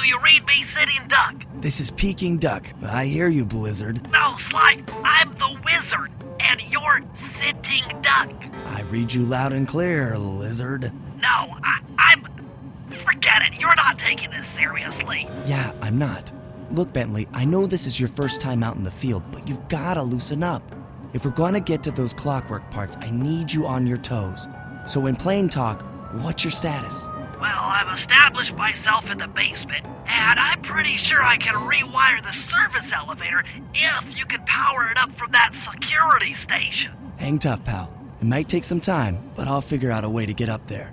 you read me, sitting duck? This is Peking Duck. I hear you, Blizzard. No, Sly, I'm the wizard, and you're sitting duck. I read you loud and clear, Lizard. No, I'm... Forget it, you're not taking this seriously. Yeah, I'm not. Look, Bentley, I know this is your first time out in the field, but you've gotta loosen up. If we're gonna get to those clockwork parts, I need you on your toes. So in plain talk, what's your status? Well, I've established myself in the basement, and I'm pretty sure I can rewire the service elevator if you can power it up from that security station. Hang tough, pal. It might take some time, but I'll figure out a way to get up there.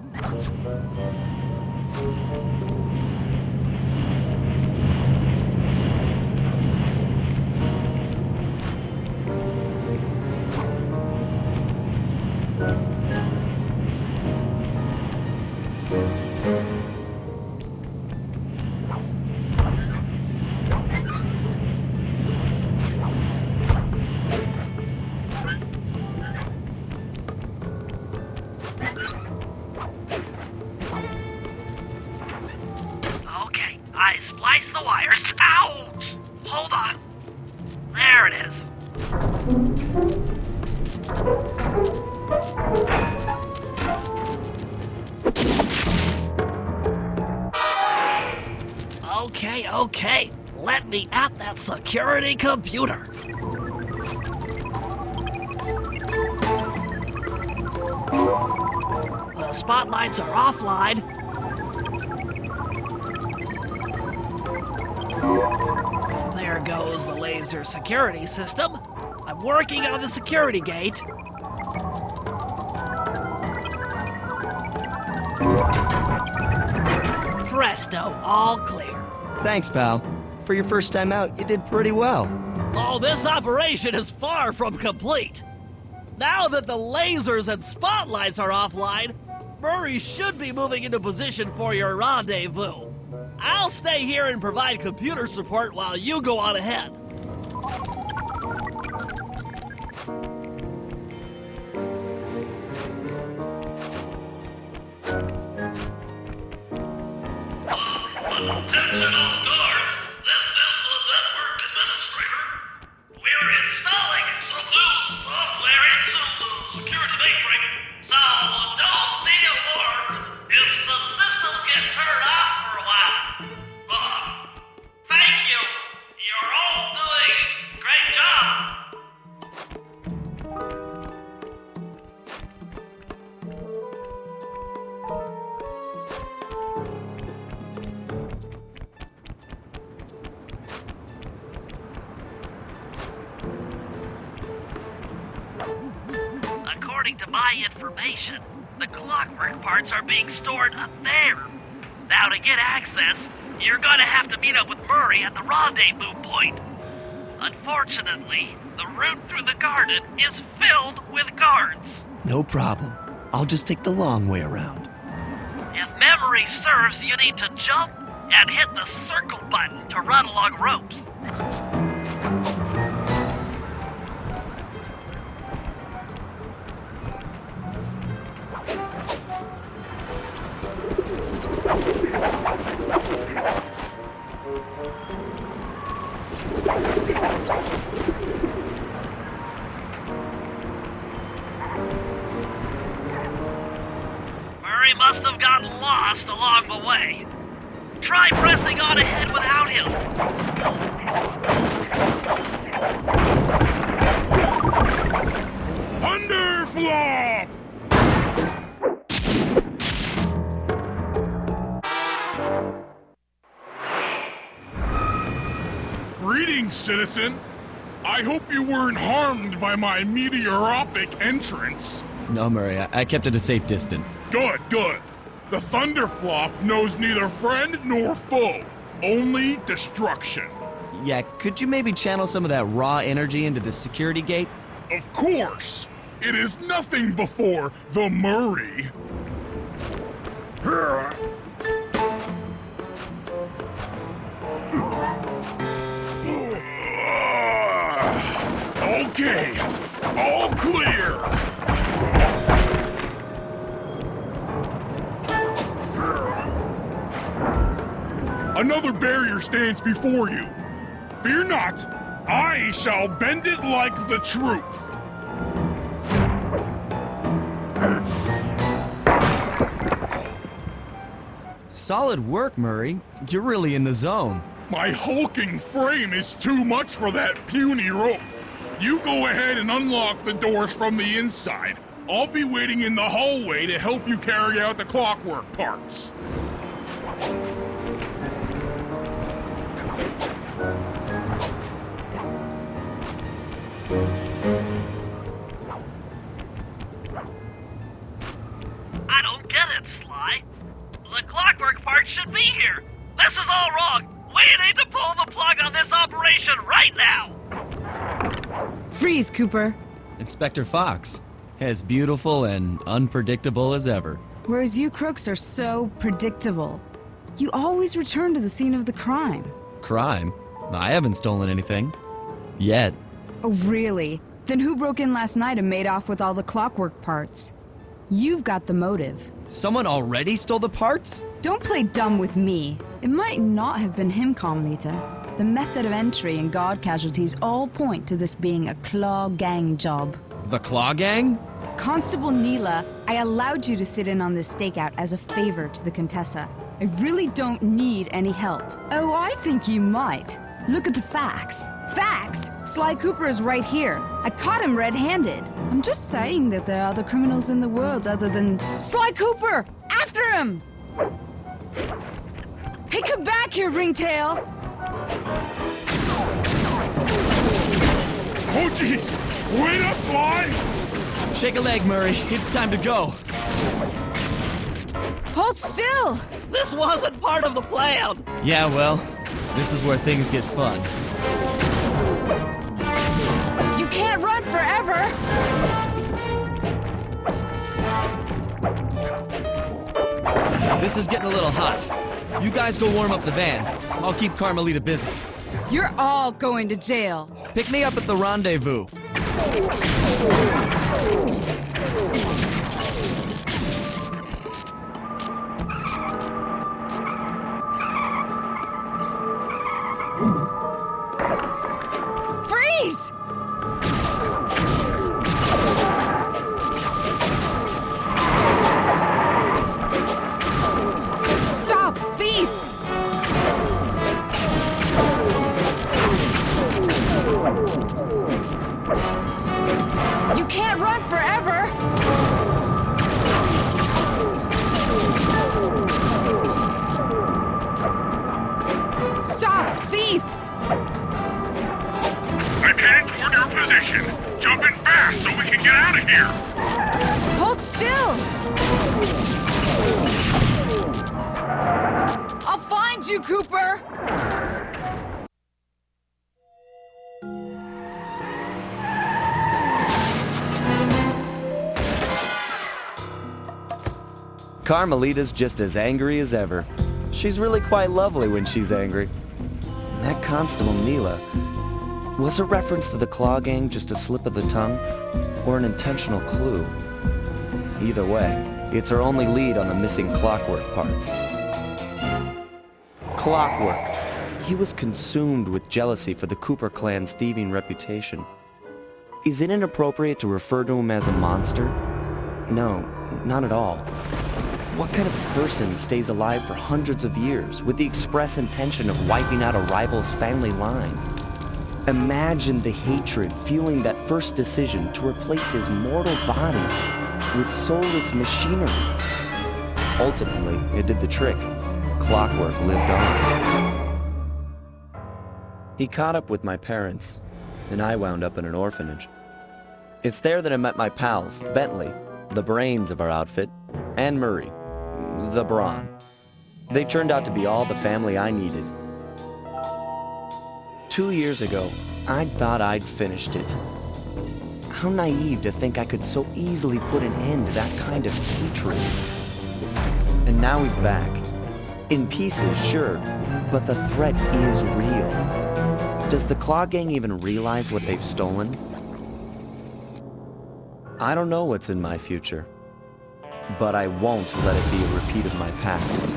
Okay, I spliced the wires. Ouch! Hold on. There it is. Okay. Let me at that security computer. The spotlights are offline. There goes the laser security system. I'm working on the security gate. Presto, all clear. Thanks, pal. For your first time out, you did pretty well. Oh, this operation is far from complete. Now that the lasers and spotlights are offline, Murray should be moving into position for your rendezvous. I'll stay here and provide computer support while you go on ahead. Attention all guards, this is the network administrator. We're installing some new software into the security mainframe, so don't be alarmed if some systems get turned off for a while. Thank you. You're all doing a great job. According to my information, the clockwork parts are being stored up there. Now to get access, you're gonna have to meet up with Murray at the rendezvous point. Unfortunately, the route through the garden is filled with guards. No problem. I'll just take the long way around. If memory serves, you need to jump and hit the circle button to run along ropes. Murray must have gotten lost along the way. Try pressing on ahead without him. Thunderflop! Greetings, citizen. I hope you weren't harmed by my meteoropic entrance. No, Murray, I kept at a safe distance. Good. The Thunderflop knows neither friend nor foe, only destruction. Yeah, could you maybe channel some of that raw energy into the security gate? Of course. It is nothing before the Murray. Okay, all clear. another barrier stands before you. Fear not, I shall bend it like the truth. Solid work, Murray. You're really in the zone. My hulking frame is too much for that puny rope. You go ahead and unlock the doors from the inside. I'll be waiting in the hallway to help you carry out the clockwork parts. I don't get it, Sly. The clockwork part should be here. This is all wrong. We need to pull the plug on this operation right now. Freeze, Cooper. Inspector Fox. As beautiful and unpredictable as ever. Whereas you crooks are so predictable. You always return to the scene of the crime. Crime? I haven't stolen anything. Yet. Oh, really? Then who broke in last night and made off with all the clockwork parts? You've got the motive. Someone already stole the parts? Don't play dumb with me. It might not have been him, Carmelita. The method of entry and guard casualties all point to this being a Claw Gang job. The Claw Gang? Constable Neela, I allowed you to sit in on this stakeout as a favor to the Contessa. I really don't need any help. Oh, I think you might. Look at the facts. Facts? Sly Cooper is right here. I caught him red-handed. I'm just saying that there are other criminals in the world other than... Sly Cooper! After him! Hey, come back here, Ringtail! Oh, jeez! Wait up, Sly! Shake a leg, Murray. It's time to go. Hold still! This wasn't part of the plan. Yeah, well, this is where things get fun. You can't run forever! This is getting a little hot. You guys go warm up the van. I'll keep Carmelita busy. You're all going to jail. Pick me up at the rendezvous. Freeze! Stop, thief! You can't run forever! Stop, thief! I'm headed toward your position. Jump in fast so we can get out of here. Hold still! I'll find you, Cooper! Carmelita's just as angry as ever. She's really quite lovely when she's angry. And that Constable Neela, was a reference to the Claw Gang just a slip of the tongue, or an intentional clue? Either way, it's our only lead on the missing clockwork parts. Clockwork. He was consumed with jealousy for the Cooper clan's thieving reputation. Is it inappropriate to refer to him as a monster? No, not at all. What kind of person stays alive for hundreds of years with the express intention of wiping out a rival's family line? Imagine the hatred fueling that first decision to replace his mortal body with soulless machinery. Ultimately, it did the trick. Clockwork lived on. He caught up with my parents, and I wound up in an orphanage. It's there that I met my pals, Bentley, the brains of our outfit, and Murray, the brawn. They turned out to be all the family I needed. 2 years ago, I thought I'd finished it. How naive to think I could so easily put an end to that kind of hatred. And now he's back. In pieces, sure, but the threat is real. Does the Claw Gang even realize what they've stolen? I don't know what's in my future, but I won't let it be a repeat of my past.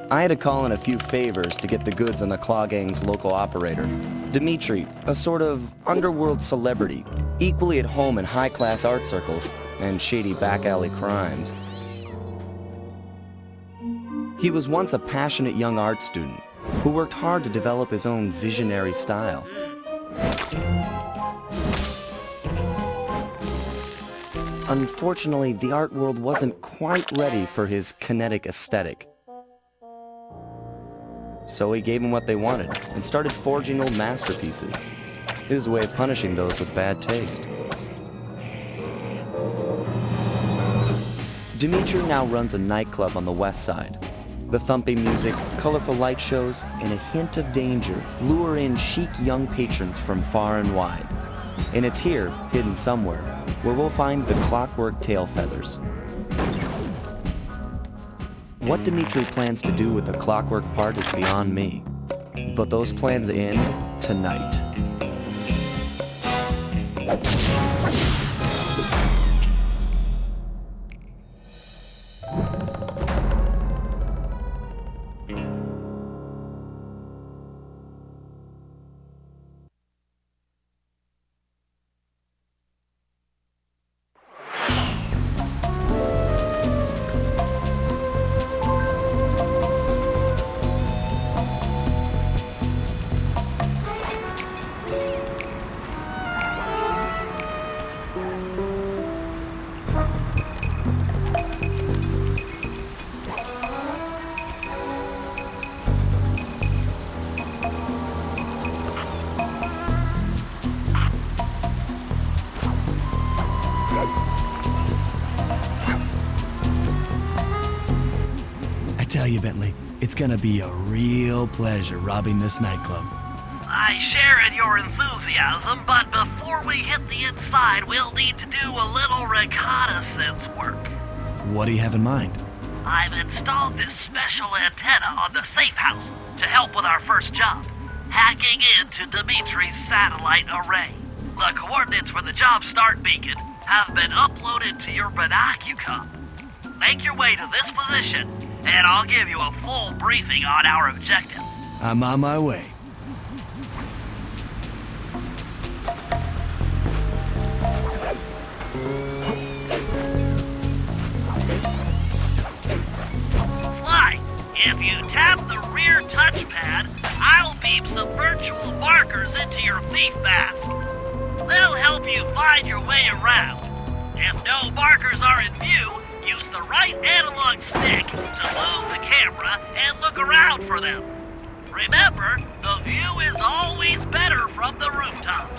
I had to call in a few favors to get the goods on the Claw Gang's local operator, Dimitri, a sort of underworld celebrity, equally at home in high-class art circles and shady back-alley crimes. He was once a passionate young art student who worked hard to develop his own visionary style. Unfortunately, the art world wasn't quite ready for his kinetic aesthetic. So he gave them what they wanted and started forging old masterpieces. His way of punishing those with bad taste. Dimitri now runs a nightclub on the west side. The thumping music, colorful light shows, and a hint of danger lure in chic young patrons from far and wide. And it's here, hidden somewhere, where we'll find the clockwork tail feathers. What Dimitri plans to do with the clockwork part is beyond me. But those plans end tonight. I tell you, Bentley, it's gonna be a real pleasure robbing this nightclub. I share in your enthusiasm, but before we hit the inside, we'll need to do a little reconnaissance work. What do you have in mind? I've installed this special antenna on the safe house to help with our first job, hacking into Dimitri's satellite array. The coordinates for the job start beacon have been uploaded to your binocular. Make your way to this position, and I'll give you a full briefing on our objective. I'm on my way. Fly! If you tap the rear touchpad, I'll beam some virtual markers into your thief mask. They'll help you find your way around. If no markers are in view, use the right analog stick to move the camera and look around for them. Remember, the view is always better from the rooftops.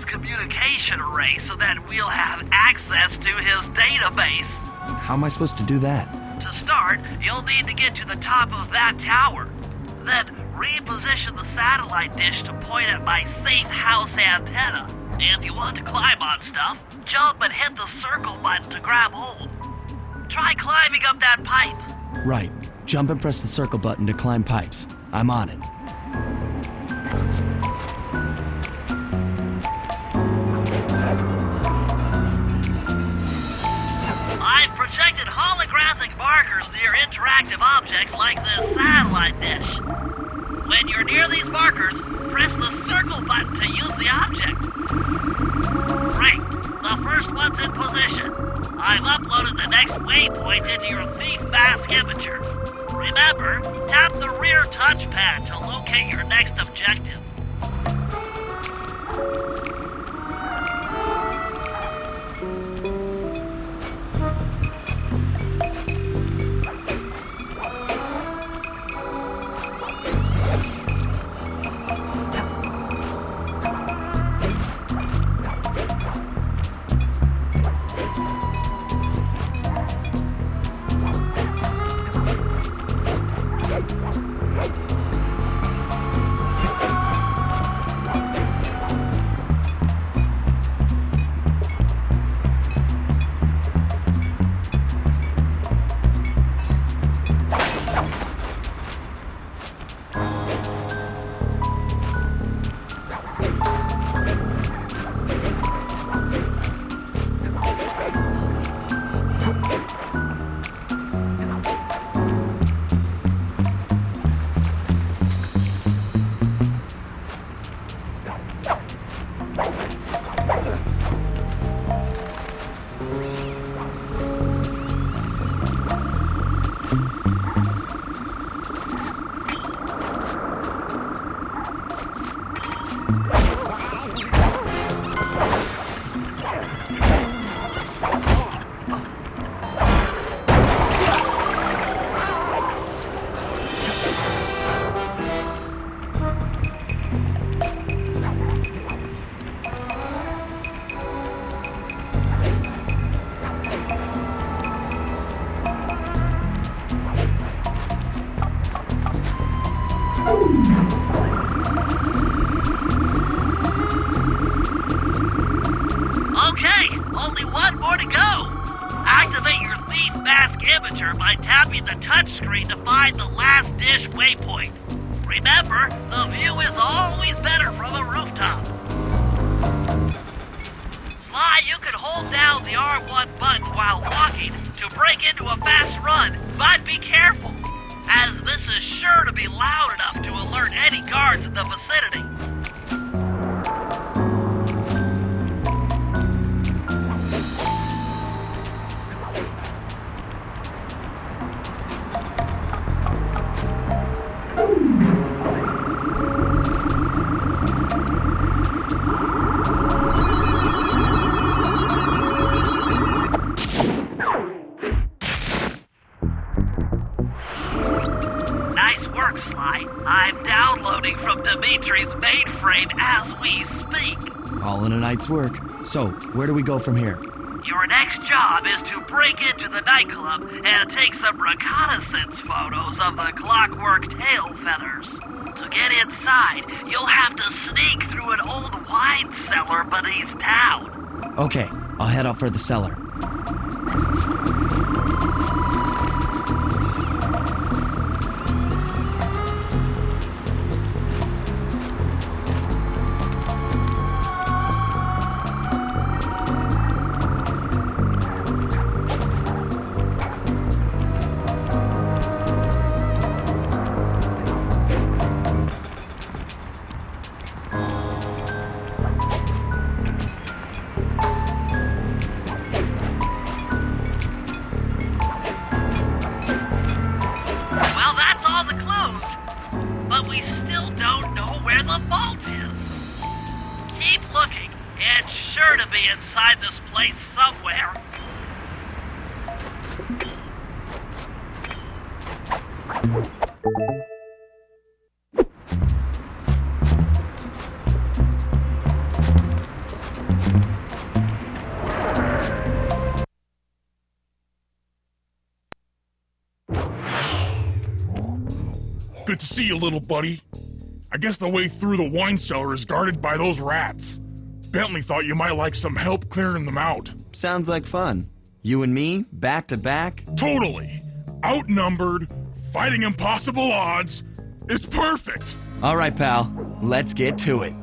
Clark's communication array so that we'll have access to his database. How am I supposed to do that? To start, you'll need to get to the top of that tower. Then reposition the satellite dish to point at my safe house antenna. If you want to climb on stuff, jump and hit the circle button to grab hold. Try climbing up that pipe. Right. Jump and press the circle button to climb pipes. I'm on it. I've projected holographic markers near interactive objects like this satellite dish. When you're near these markers, press the circle button to use the object. Great. The first one's in position. I've uploaded the next waypoint into your thief mask imager. Remember, tap the rear touchpad to locate your next objective. Okay, only one more to go. Activate your thief mask imager by tapping the touchscreen to find the last dish waypoint. Remember, the view is always better from a rooftop. Sly, you can hold down the R1 button while walking to break into a fast run, but be careful, as this is sure to be loud enough to alert any guards in the vicinity. Nice work, Sly. I'm downloading from Dimitri's mainframe as we speak. All in a night's work. So, where do we go from here? Your next job is to break into the nightclub and take some reconnaissance photos of the clockwork tail feathers. To get inside, you'll have to sneak through an old wine cellar beneath town. Okay, I'll head out for the cellar. Well, that's all the clues. But we still don't know where the vault is. Keep looking. It's sure to be inside this place somewhere. see you, little buddy. I guess the way through the wine cellar is guarded by those rats. Bentley thought you might like some help clearing them out. Sounds like fun. You and me, back to back? Totally. Outnumbered, fighting impossible odds. It's perfect. All right, pal. Let's get to it.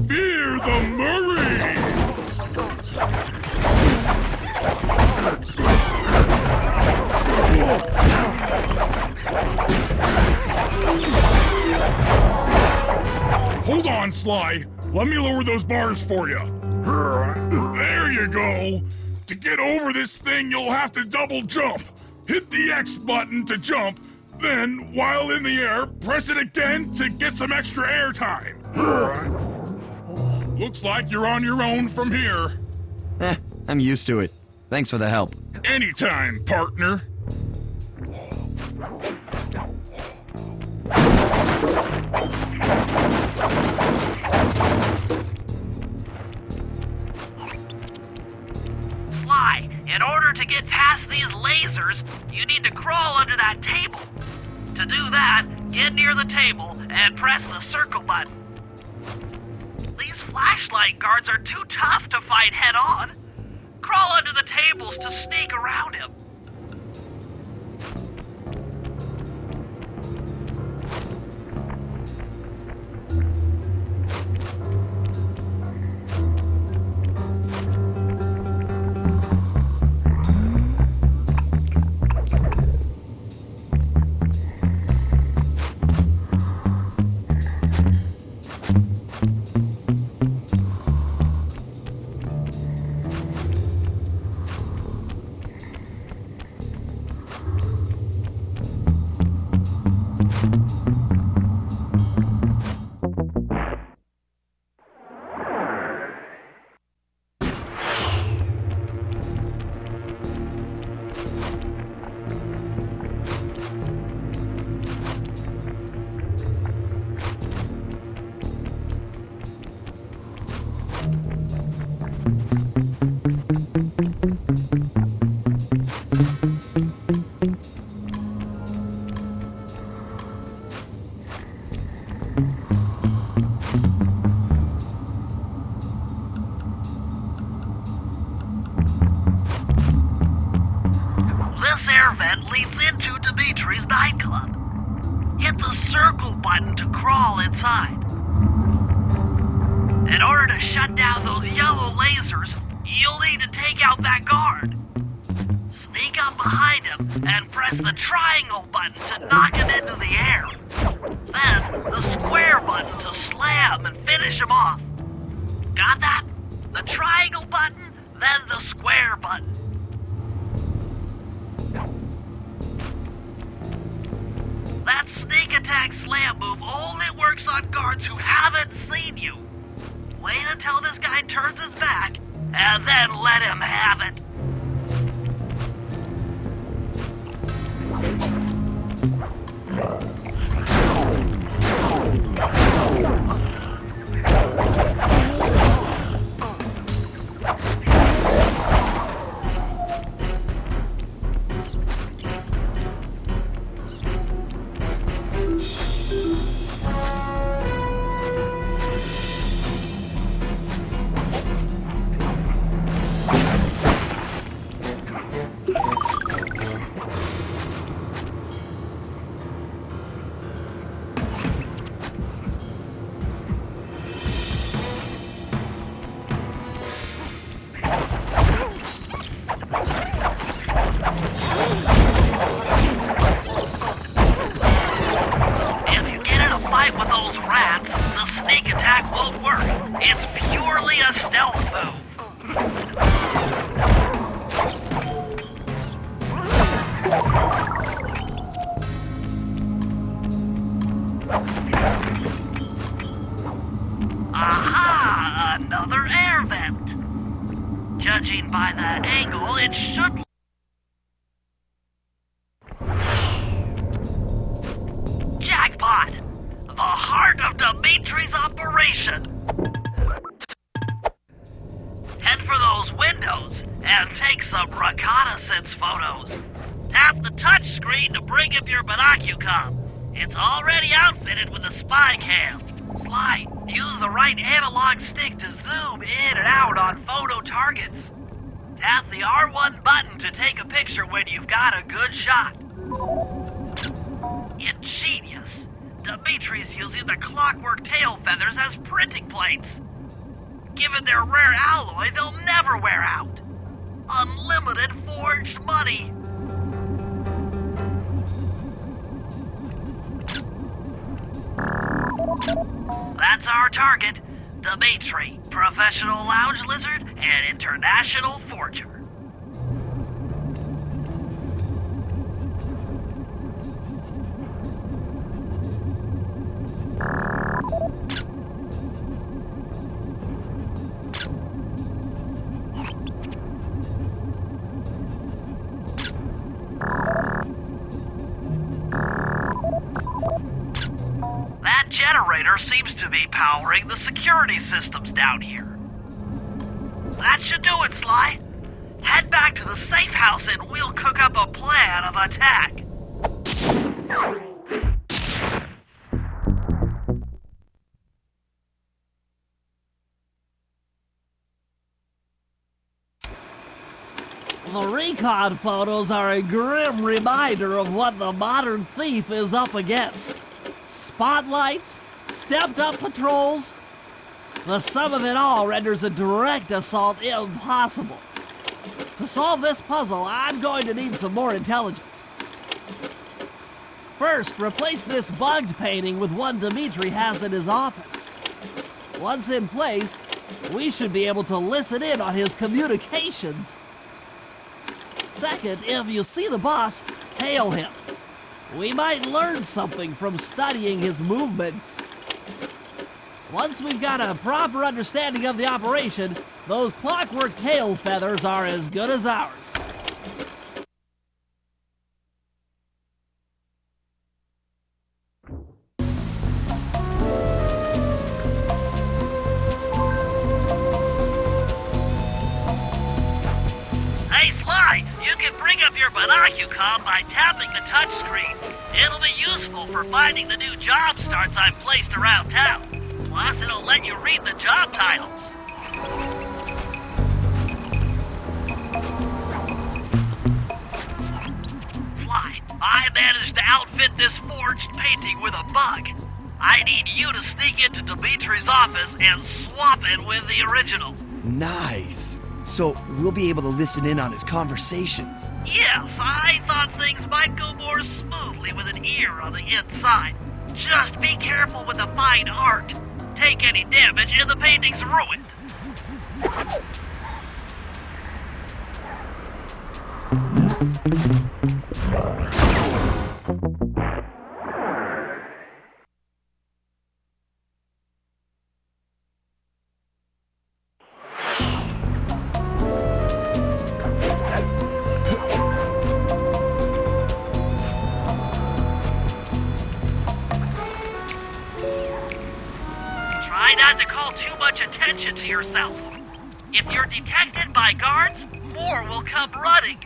Fear the Murray! Hold on, Sly. Let me lower those bars for you. There you go. To get over this thing, you'll have to double jump. Hit the X button to jump, then, while in the air, press it again to get some extra air time. Looks like you're on your own from here. I'm used to it. Thanks for the help. Anytime, partner. Sly, in order to get past these lasers, you need to crawl under that table. To do that, get near the table and press the circle button. These flashlight guards are too tough to fight head-on. Crawl under the tables to sneak around him. In order to shut down those yellow lasers, you'll need to take out that guard. Sneak up behind him and press the triangle button to knock him into the air. Then, the square button to slam and finish him off. Got that? The triangle button, then the square button. That sneak attack slam move only works on guards who haven't seen you. Wait until this guy turns his back, and then let him have it. Aha! Another air vent. Judging by that angle, it should... Jackpot! The heart of Dimitri's operation! Head for those windows and take some reconnaissance photos. Tap the touch screen to bring up your binocular. It's already outfitted with a spy cam. Sly, use the right analog stick to zoom in and out on photo targets. Tap the R1 button to take a picture when you've got a good shot. Ingenious. Dimitri's using the clockwork tail feathers as printing plates. Given their rare alloy, they'll never wear out. Unlimited forged money. That's our target. Dimitri, professional lounge lizard and international forger. That generator seems to be powering the security systems down here. That should do it, Sly. Head back to the safe house and we'll cook up a plan of attack. The recon photos are a grim reminder of what the modern thief is up against. Spotlights, stepped-up patrols. The sum of it all renders a direct assault impossible. To solve this puzzle, I'm going to need some more intelligence. First, replace this bugged painting with one Dimitri has in his office. Once in place, we should be able to listen in on his communications. Second, if you see the boss, tail him. We might learn something from studying his movements. Once we've got a proper understanding of the operation, those clockwork tail feathers are as good as ours. Hey, Sly, you can bring up your binocular by tapping the touch screen. It'll be useful for finding the new job starts I've placed around town. Plus, it'll let you read the job titles. Sly, I managed to outfit this forged painting with a bug. I need you to sneak into Dimitri's office and swap it with the original. Nice. So we'll be able to listen in on his conversations. Yes, I thought things might go more smoothly with an ear on the inside. Just be careful with the fine art. Take any damage and the painting's ruined. Try not to call too much attention to yourself. If you're detected by guards, more will come running.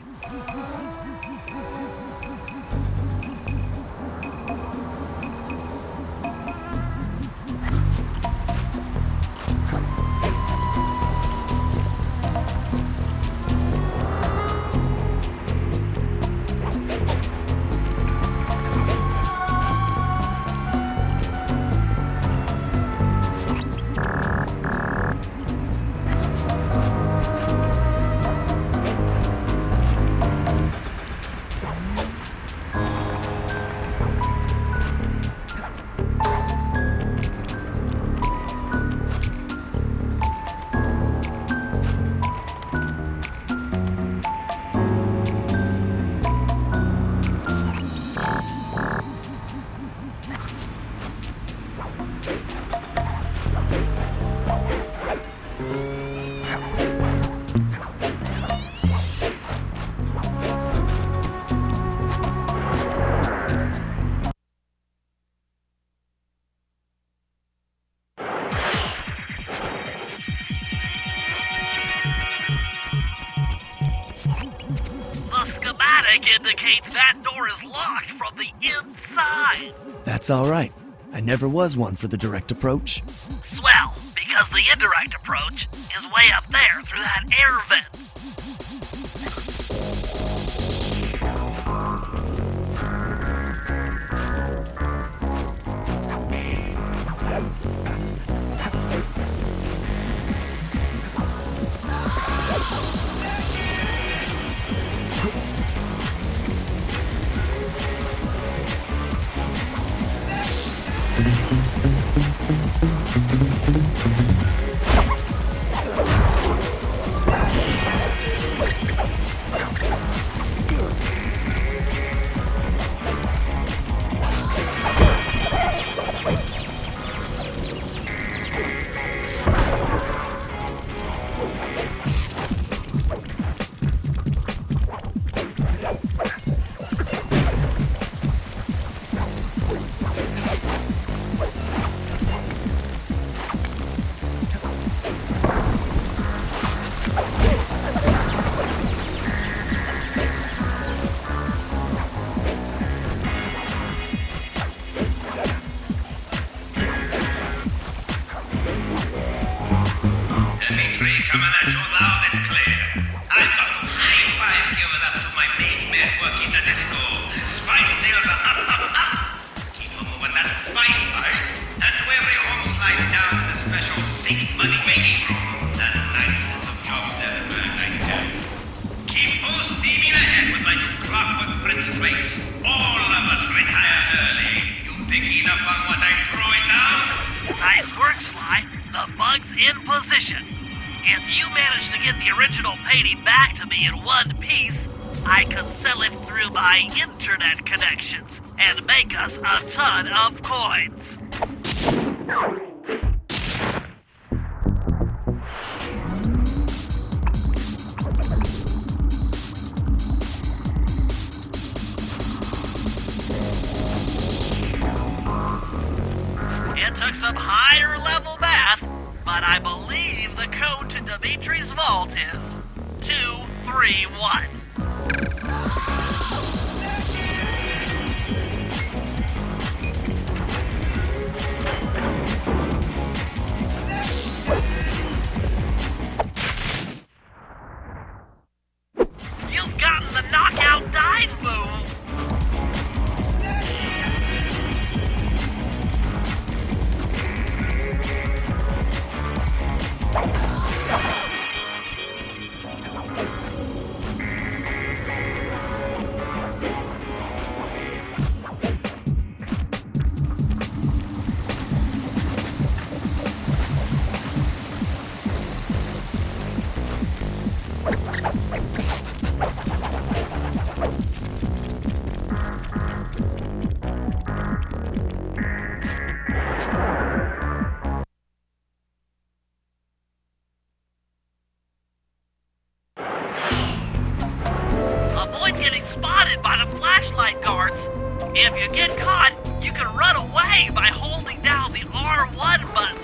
check indicates that door is locked from the inside. That's all right. I never was one for the direct approach. Swell, because the indirect approach is way up there through that air vent. Dimitri coming at you loud and clear. I've got to high-five give it up to my main man working the disco. Spice deals are up. Keep on moving that spice part. And to every home slice down in the special big money making room. That nice of jobs there to burn, I tell you. Keep on steaming ahead with my new clockwork printing race. All of us retire early. You picking up on what I'm throwing down? Nice work, Sly. The bug's in position. If you manage to get the original painting back to me in one piece, I can sell it through my internet connections and make us a ton of coins. It took some higher level math, but I believe the code to Dimitri's vault is 231. You've gotten the knockout dive move. Avoid getting spotted by the flashlight guards. If you get caught, you can run away by holding down the R1 button.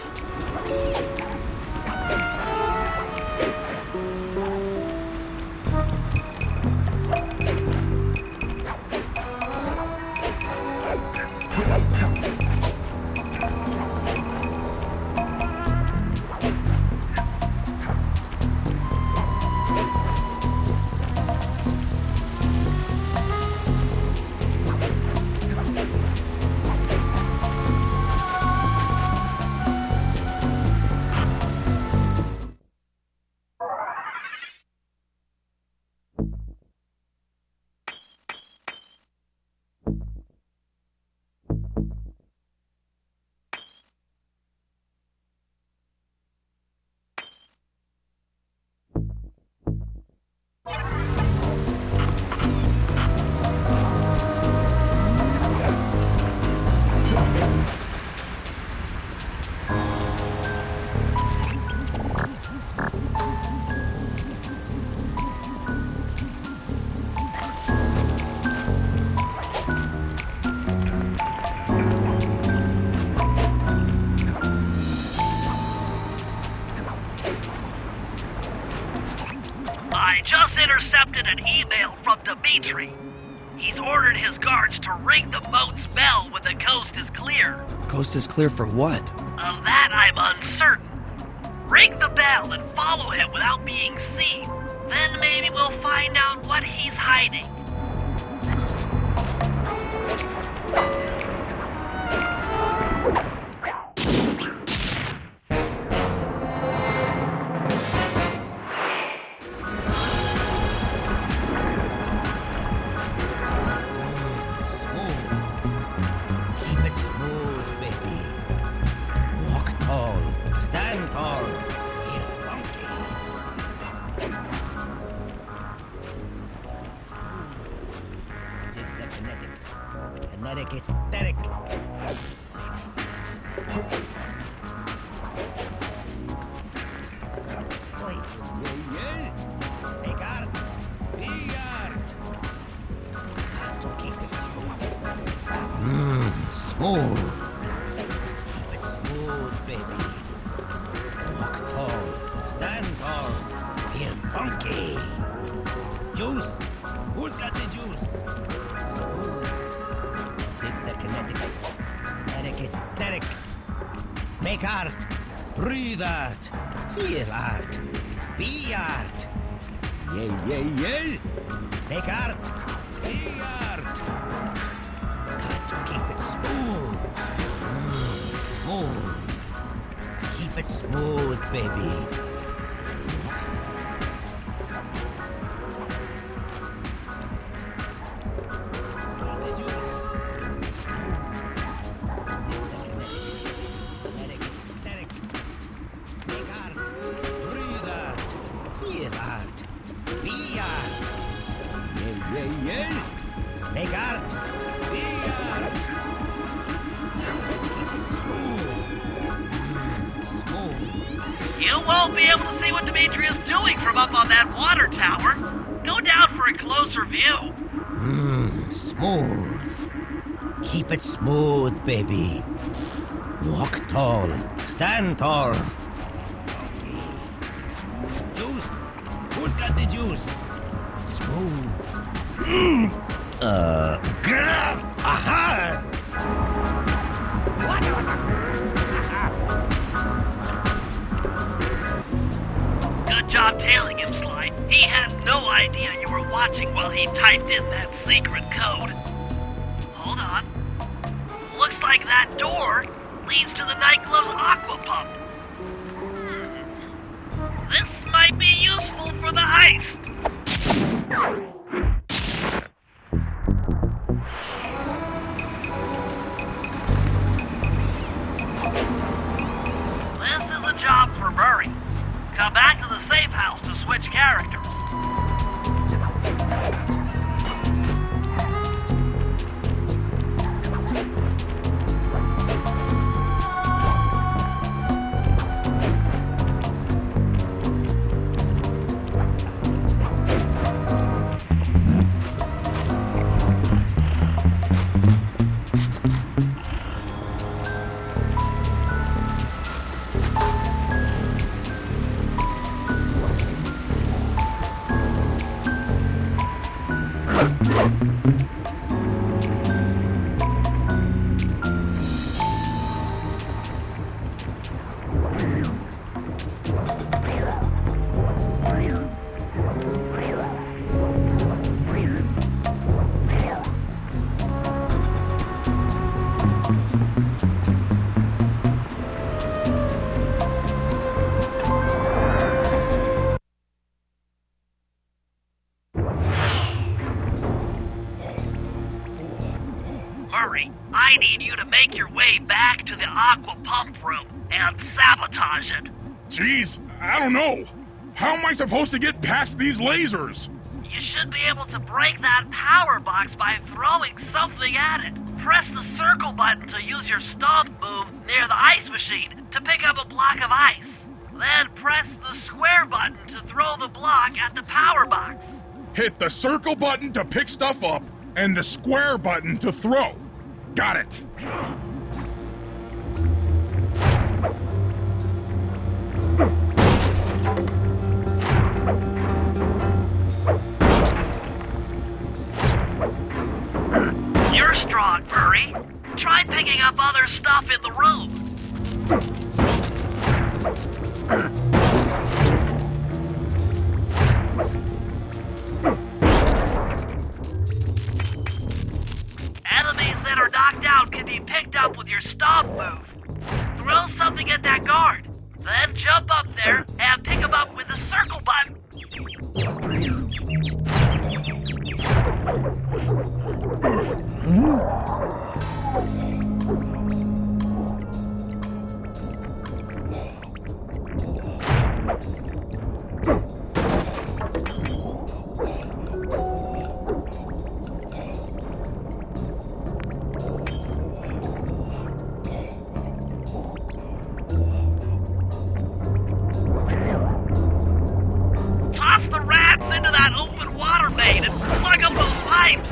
I just intercepted an email from Dimitri. He's ordered his guards to ring the boat's bell when the coast is clear. Coast is clear for what? Of that I'm uncertain. Ring the bell and follow him without being seen. Then maybe we'll find out what he's hiding. Keep it smooth, baby. Walk tall, stand tall, feel funky. Did the kinetic aesthetic. Make art, be art. Got to keep it smooth. Keep it smooth, baby. Walk tall, stand tall, feel funky. Juice, who's got the juice? Smooth. Did the kinetic aesthetic. Make art, breathe art, feel art, be art. Yeah. Make art, be art. Got to keep it smooth. Smooth. Keep it smooth, baby. Yeah. Make art. Be art. Keep it smooth. You won't be able to see what Dimitri is doing from up on that water tower. Go down for a closer view. Smooth. Keep it smooth, baby. Walk tall. Stand tall. Juice. Who's got the juice? Smooth. Aha! Good job tailing him, Sly. He had no idea you were watching while he typed in that secret code. Hold on. Looks like that door leads to the nightclub's aqua pump. This might be useful for the heist. This is a job for Murray. Come back to the safe house to switch characters. Murray, I need you to make your way back to the aqua pump room and sabotage it. Jeez, I don't know. How am I supposed to get past these lasers? You should be able to break that power box by throwing something at it. Press the circle button to use your stomp move near the ice machine to pick up a block of ice. Then press the square button to throw the block at the power box. Hit the circle button to pick stuff up and the square button to throw. Got it. Enemies that are knocked out can be picked up with your stomp move. Throw something at that guard, then jump up there and pick him up with the circle button. Toss the rats into that open water main and plug up those pipes.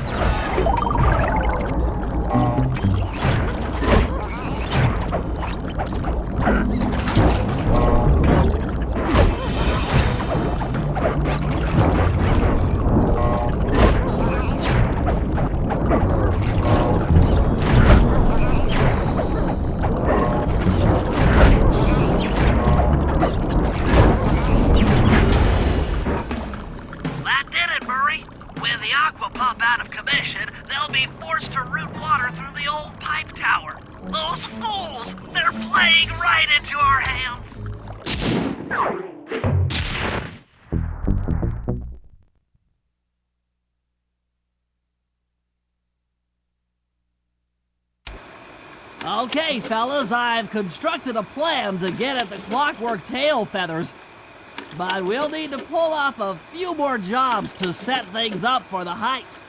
That did it, Murray. With the aqua pump out of commission, they'll be forced to route water through the old pipe tower. Those fools! They're playing right into our hands. Okay, fellas, I've constructed a plan to get at the clockwork tail feathers. But we'll need to pull off a few more jobs to set things up for the heist.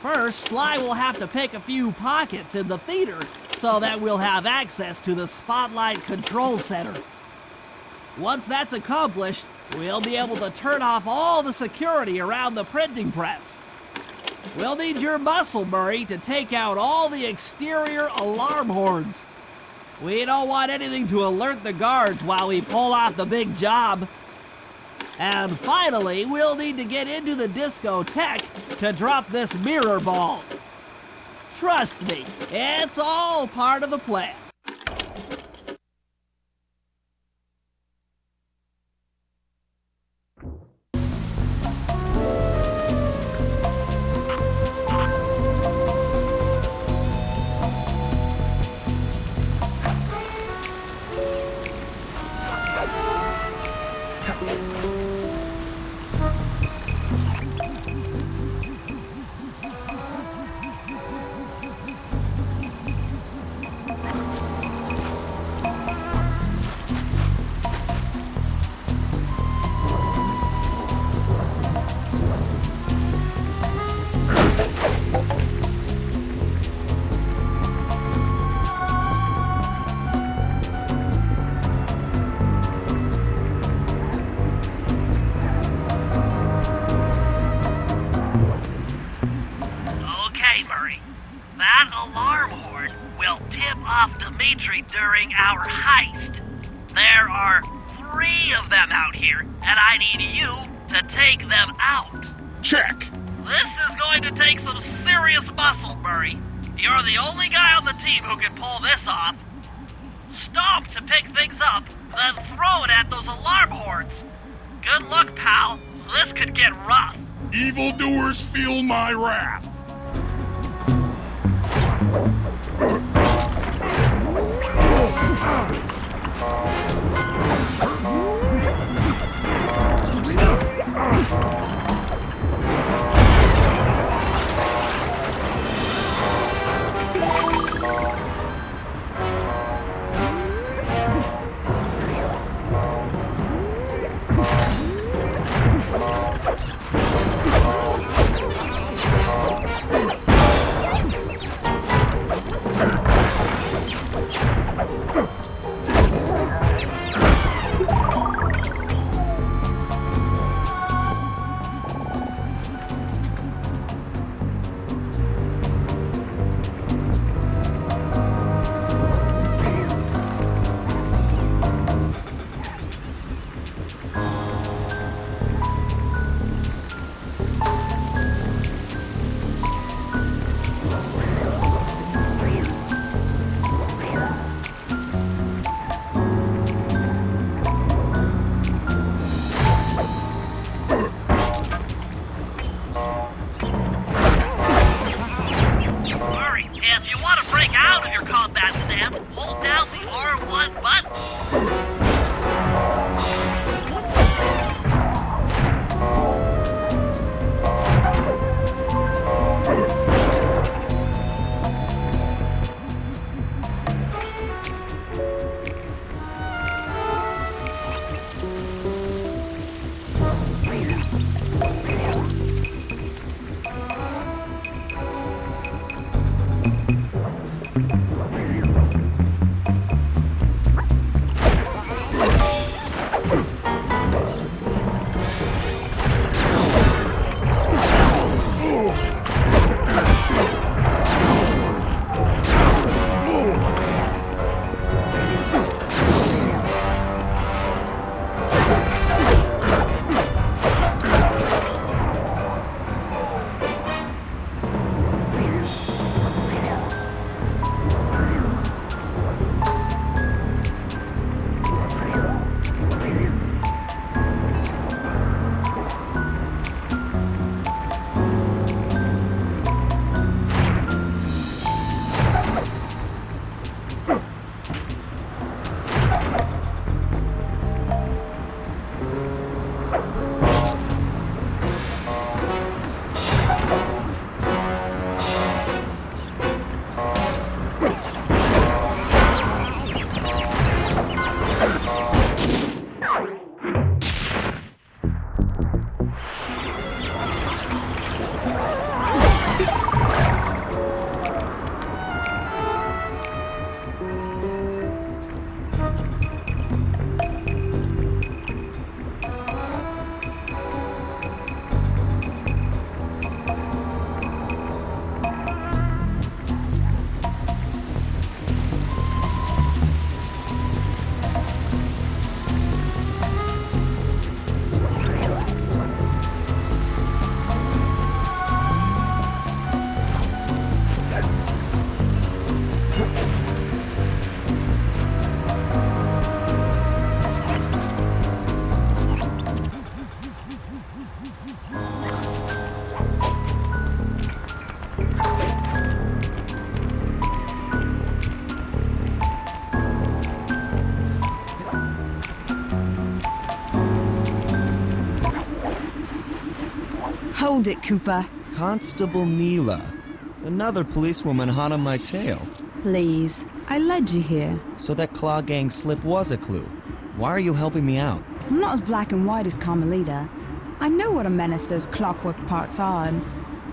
First, Sly will have to pick a few pockets in the theater so that we'll have access to the Spotlight Control Center. Once that's accomplished, we'll be able to turn off all the security around the printing press. We'll need your muscle, Murray, to take out all the exterior alarm horns. We don't want anything to alert the guards while we pull off the big job. And finally, we'll need to get into the discotheque to drop this mirror ball. Trust me, it's all part of the plan. During our heist. There are 3 of them out here, and I need you to take them out. Check. This is going to take some serious muscle, Murray. You're the only guy on the team who can pull this off. Stomp to pick things up, then throw it at those alarm horns. Good luck, pal. This could get rough. Evildoers feel my wrath. Hold it, Cooper. Constable Neela. Another policewoman hot on my tail. Please. I led you here. So that Claw Gang slip was a clue. Why are you helping me out? I'm not as black and white as Carmelita. I know what a menace those clockwork parts are, and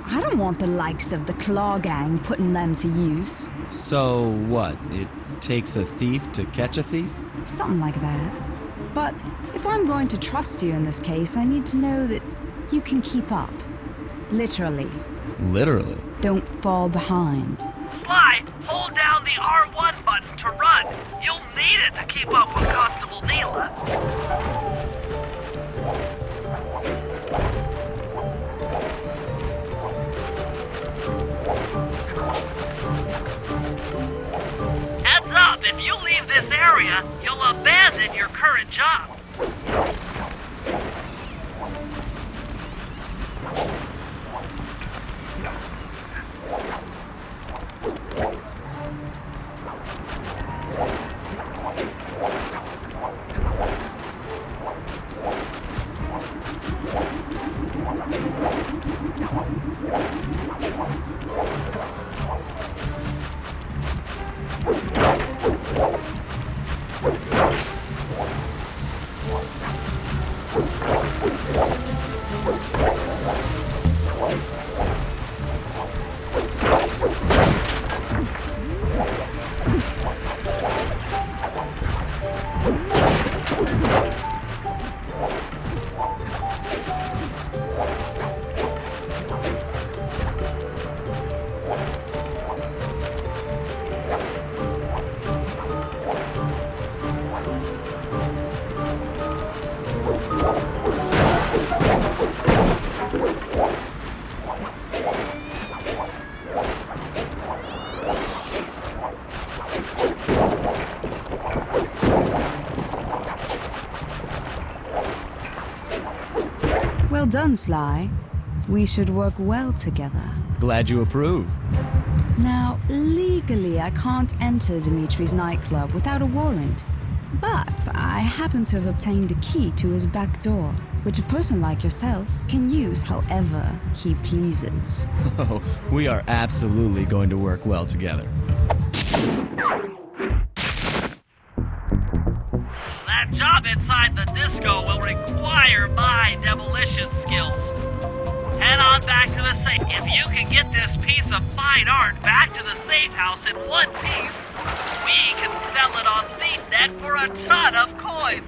I don't want the likes of the Claw Gang putting them to use. So what? It takes a thief to catch a thief? Something like that. But if I'm going to trust you in this case, I need to know that you can keep up. Literally. Literally. Don't fall behind. Sly, hold down the R1 button to run. You'll need it to keep up with Constable Neela. Heads up, if you leave this area, you'll abandon your current job. Well done, Sly. We should work well together. Glad you approve. Now, legally, I can't enter Dimitri's nightclub without a warrant. But I happen to have obtained a key to his back door, which a person like yourself can use however he pleases. Oh, we are absolutely going to work well together. That job inside the disco will require my demolition skills. Head on back to the safe. If you can get this piece of fine art back to the safe house in one piece, we can sell it on ThiefNet for a ton of coins.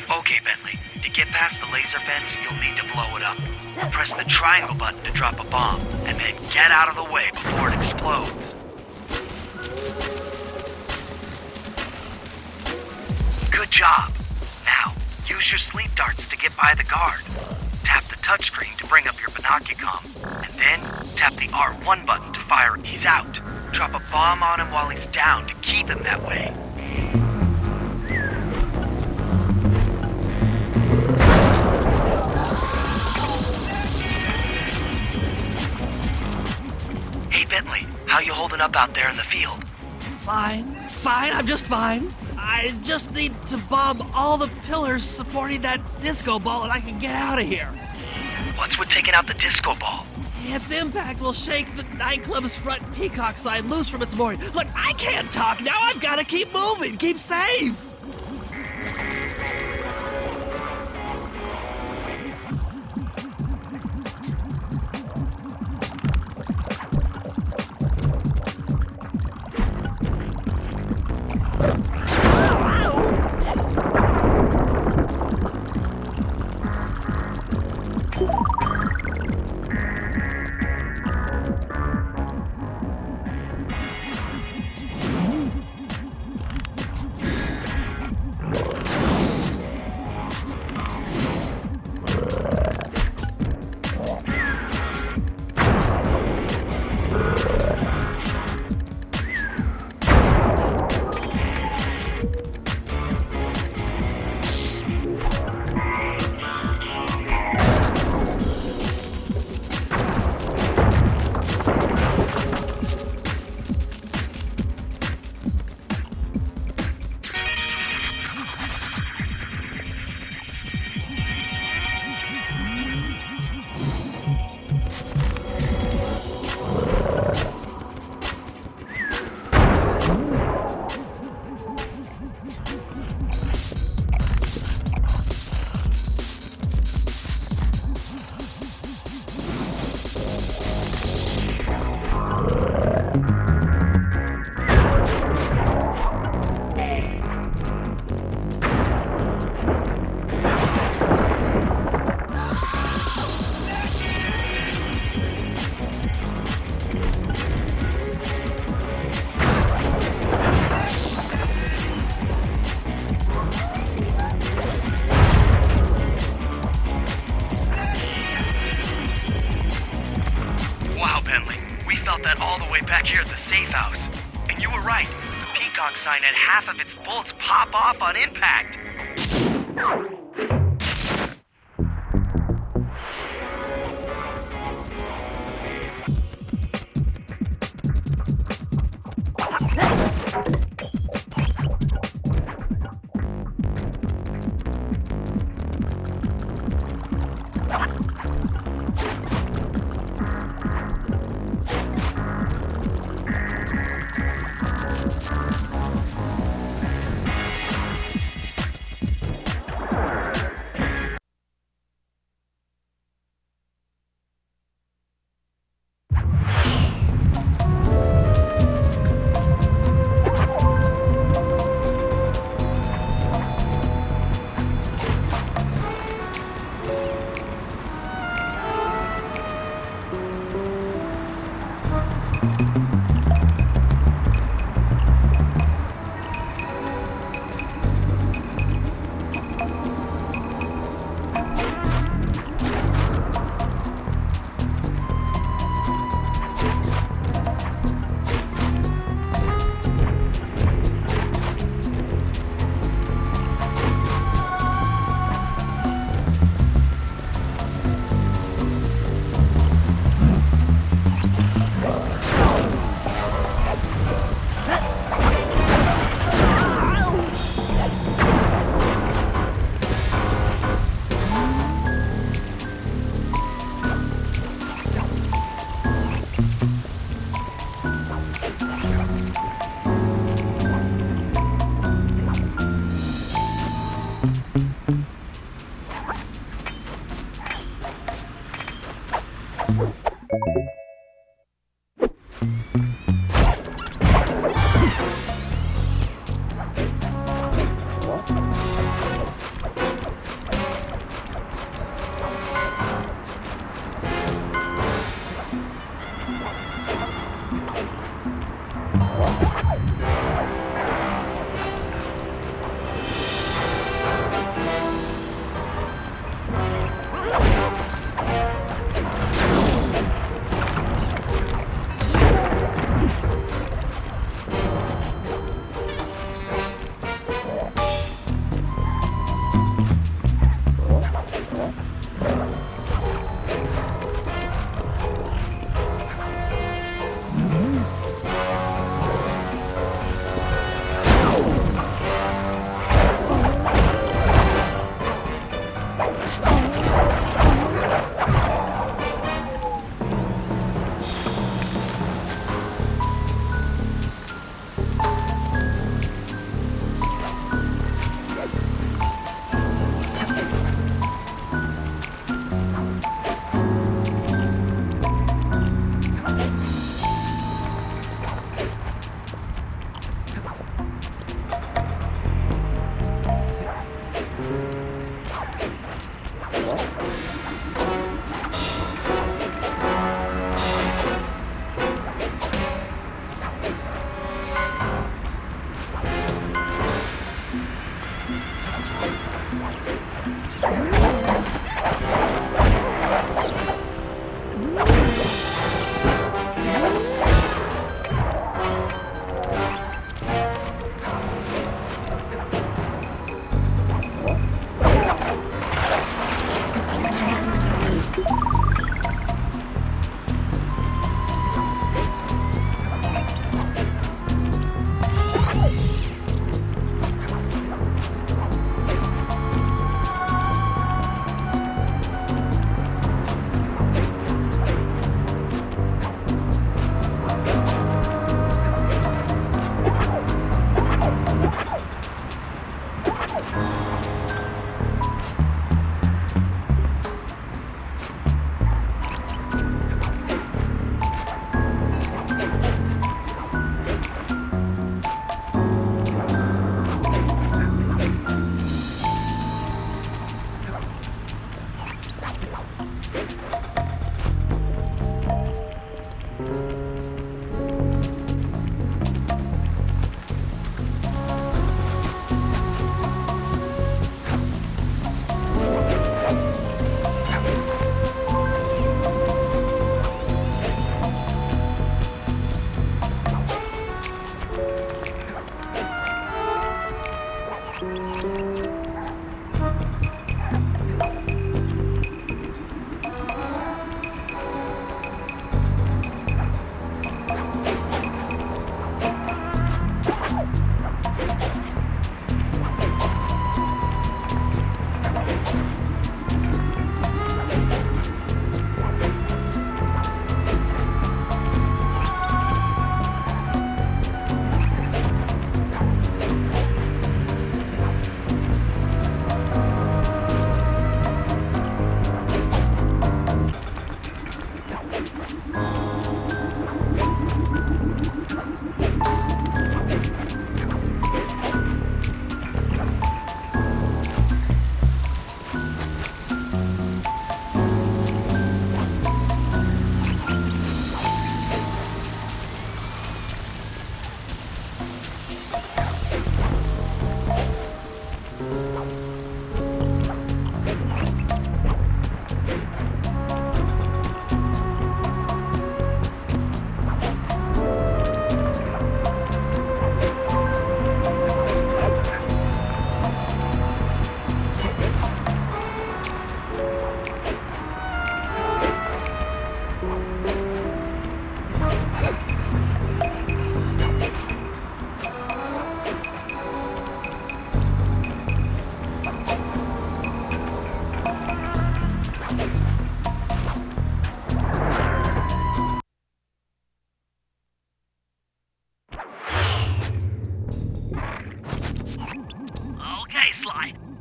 Okay, Bentley. To get past the laser fence, you'll need to blow it up. Press the triangle button to drop a bomb, and then get out of the way before it explodes. Good job. Now, use Use your sleep darts to get by the guard. Tap the touchscreen to bring up your binocucom, and then tap the R1 button to fire. He's out. Drop a bomb on him while he's down to keep him that way. Hey Bentley, how you holding up out there in the field? Fine, I'm just fine. I just need to bomb all the pillars supporting that disco ball and I can get out of here. What's with taking out the disco ball? Its impact will shake the nightclub's front peacock sign loose from its mooring. Look, I can't talk now. I've got to keep moving, keep safe. That all the way back here at the safe house. And you were right. The peacock sign had half of its bolts pop off on impact.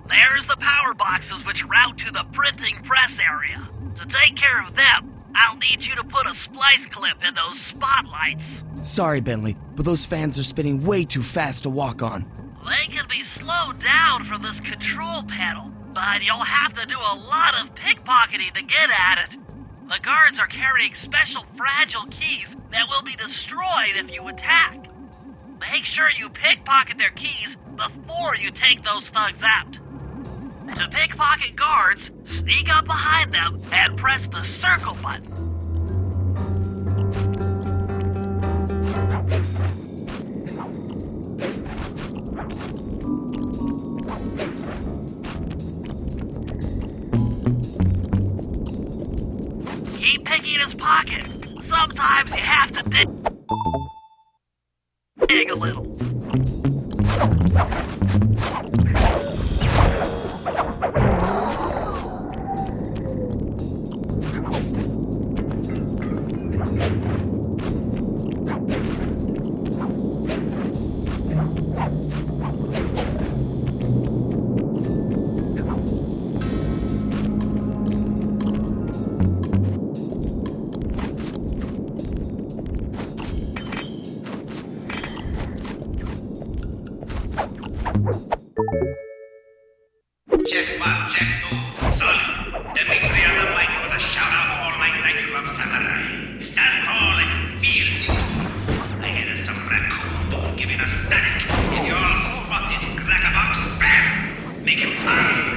There's the power boxes which route to the printing press area. To take care of them, I'll need you to put a splice clip in those spotlights. Sorry, Bentley, but those fans are spinning way too fast to walk on. They can be slowed down from this control panel, but you'll have to do a lot of pickpocketing to get at it. The guards are carrying special fragile keys that will be destroyed if you attack. Make sure you pickpocket their keys before you take those thugs out. To pickpocket guards, sneak up behind them and press the circle button. Keep picking his pocket. Sometimes you have to dig a little. Check 1, check 2. Sully, Dimitri on the mic with a shout out to all my nightclub samurai. Stand tall and feel it. I hear some raccoon dude giving us static. If you all spot this crackerbox, bam! Make him fly.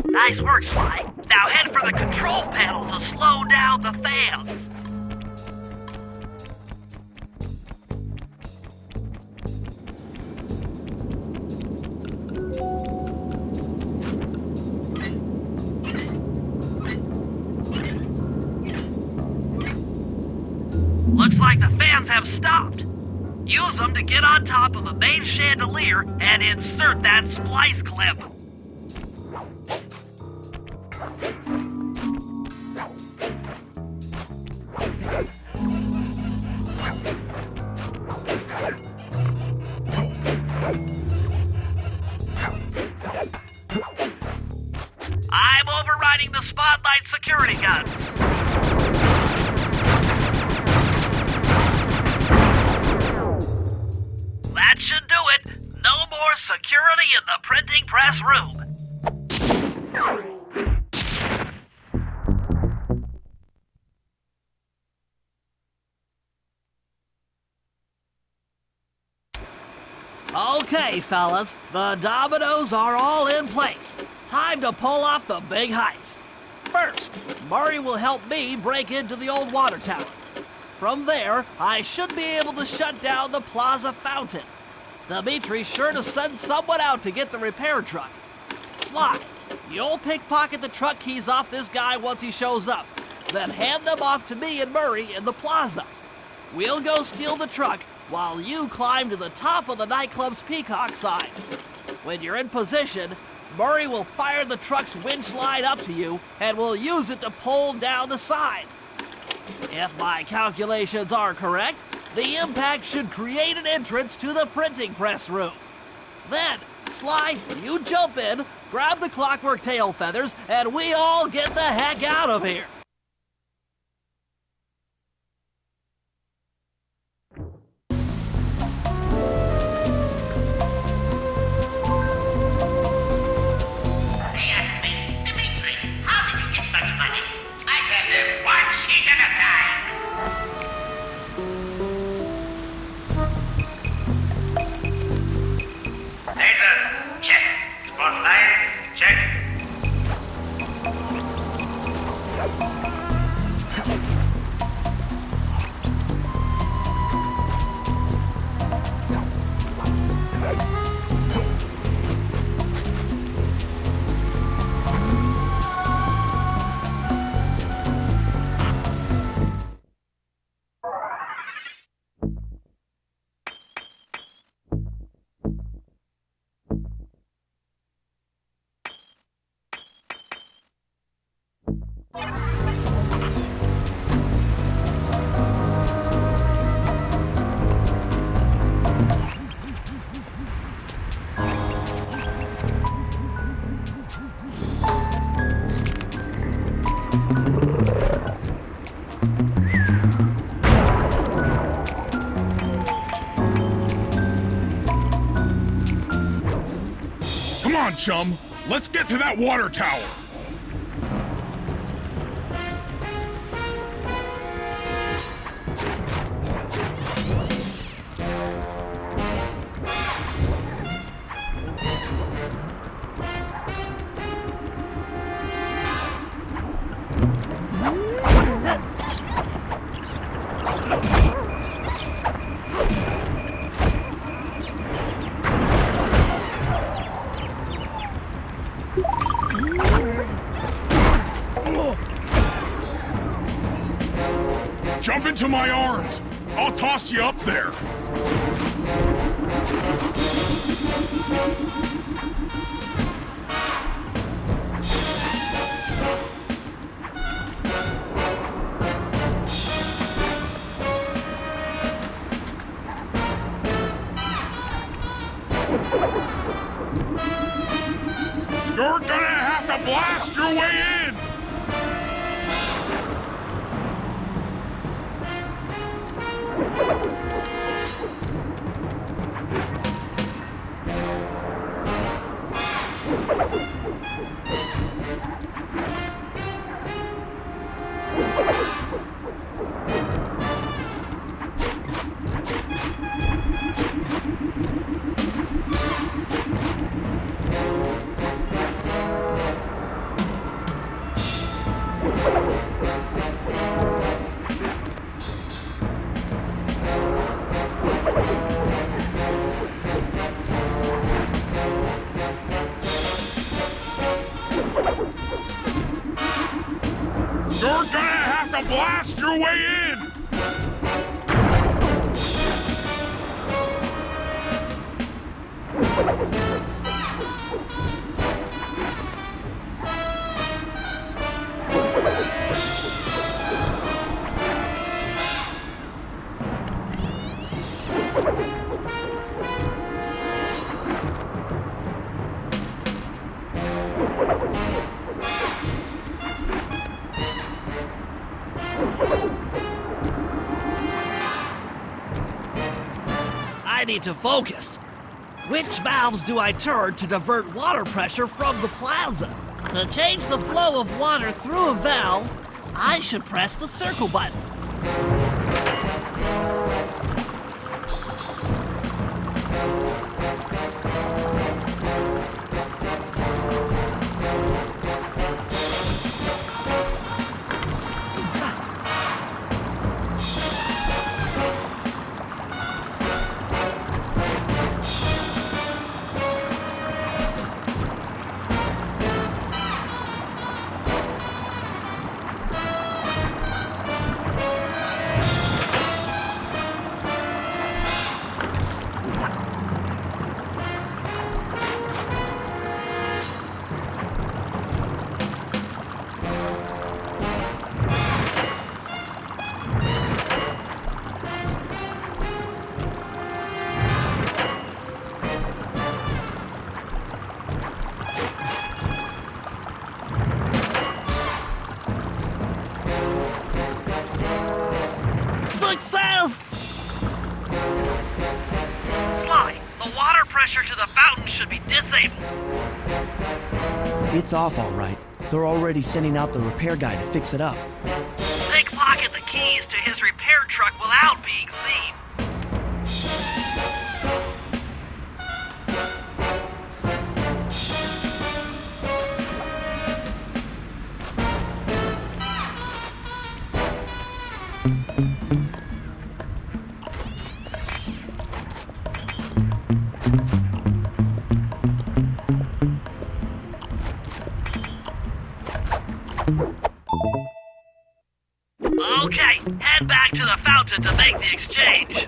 Nice work, Sly. Now head for the control panel to slow down the fans. Looks like the fans have stopped. Use them to get on top of the main chandelier and insert that splice clip. I'm overriding the spotlight security guns. That should do it. No more security in the printing press room. Okay, fellas, the dominoes are all in place. Time to pull off the big heist. First, Murray will help me break into the old water tower. From there, I should be able to shut down the plaza fountain. Dimitri's sure to send someone out to get the repair truck. Sly, you'll pickpocket the truck keys off this guy once he shows up, then hand them off to me and Murray in the plaza. We'll go steal the truck while you climb to the top of the nightclub's peacock sign. When you're in position, Murray will fire the truck's winch line up to you and will use it to pull down the sign. If my calculations are correct, the impact should create an entrance to the printing press room. Then, Sly, you jump in, grab the clockwork tail feathers, and we all get the heck out of here. They asked me, Dimitri, how did you get such money? I tell them one sheet at a time. Lasers, check. Spotlights, check. Come on, chum. Let's get to that water tower. Jump into my arms. I'll toss you up there. You're gonna have to blast your way in. You're gonna have to blast your way in! I need to focus. Which valves do I turn to divert water pressure from the plaza? To change the flow of water through a valve, I should press the circle button. Success! Sly, the water pressure to the fountain should be disabled. It's off all right. They're already sending out the repair guy to fix it up. Pickpocket the keys to his repair truck without being seen. Okay, head back to the fountain to make the exchange.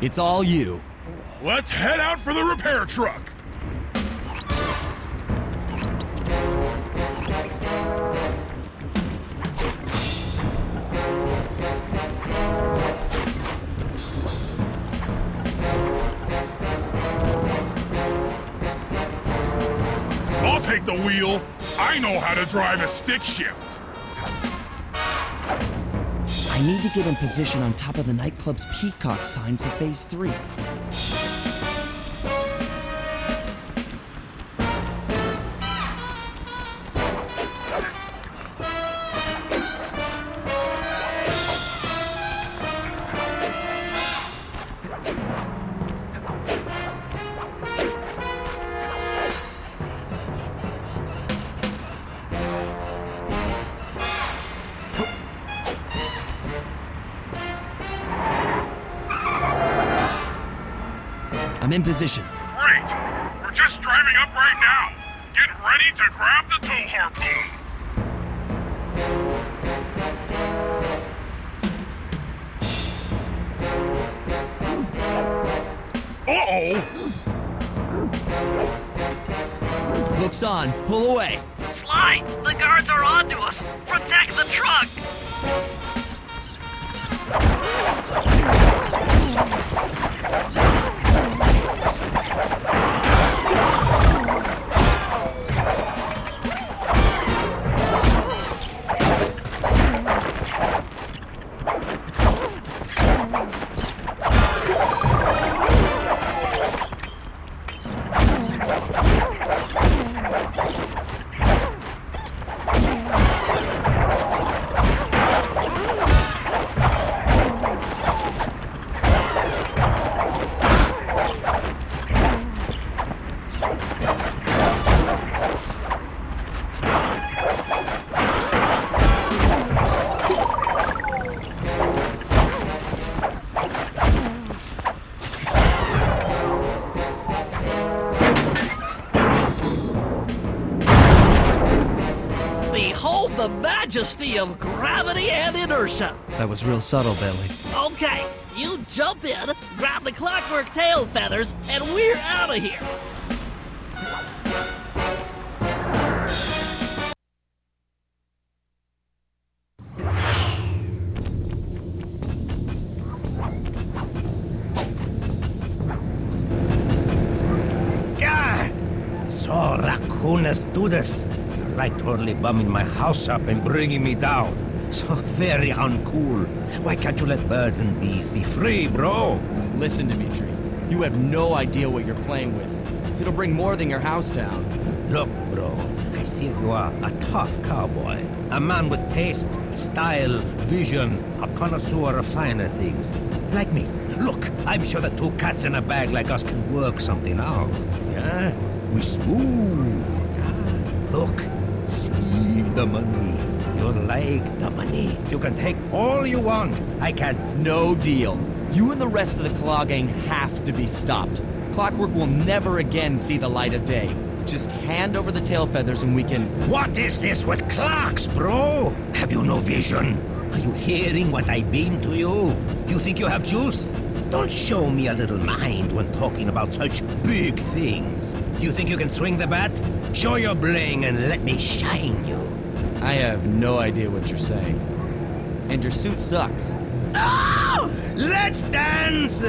It's all you. Let's head out for the repair truck. I'll take the wheel. I know how to drive a stick shift. I need to get in position on top of the nightclub's peacock sign for Phase 3. I'm in position. Great. We're just driving up right now. Get ready to grab the tow harpoon. Uh-oh. Hook's on. Pull away. Sly, the guards are onto us. Protect the truck. Behold the majesty of gravity and inertia. That was real subtle, Bentley. Okay, you jump in, grab the clockwork tail feathers, and we're out of here. God! So raccooners do this. You're like totally bumming my house up and bringing me down. So very uncool. Why can't you let birds and bees be free, bro? Listen, Dimitri. You have no idea what you're playing with. It'll bring more than your house down. Look, bro, I see you are a tough cowboy. A man with taste, style, vision, a connoisseur of finer things. Like me. Look, I'm sure that two cats in a bag like us can work something out. Yeah? We smooth. Yeah? Look, see the money. You like the money. You can take all you want. I can. No deal. You and the rest of the Claw Gang have to be stopped. Clockwork will never again see the light of day. Just hand over the tail feathers and we can... What is this with clocks, bro? Have you no vision? Are you hearing what I beam to you? You think you have juice? Don't show me a little mind when talking about such big things. You think you can swing the bat? Show your bling and let me shine you. I have no idea what you're saying. And your suit sucks. Oh! Let's dance!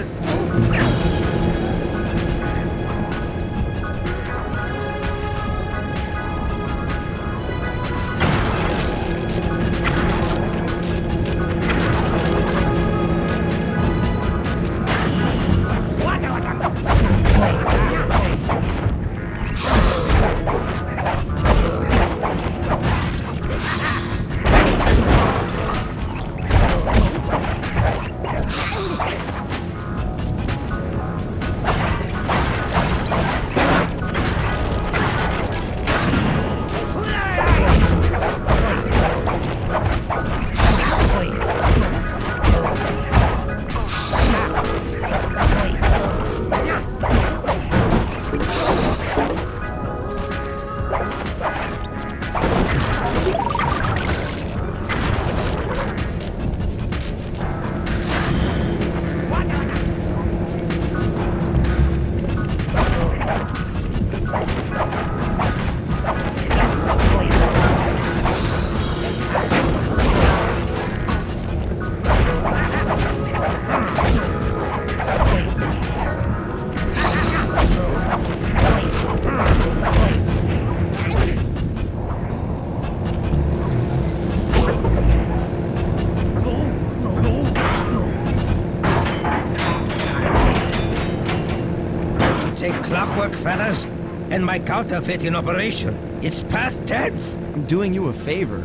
clockwork feathers, and my counterfeit in operation. It's past tense. I'm doing you a favor.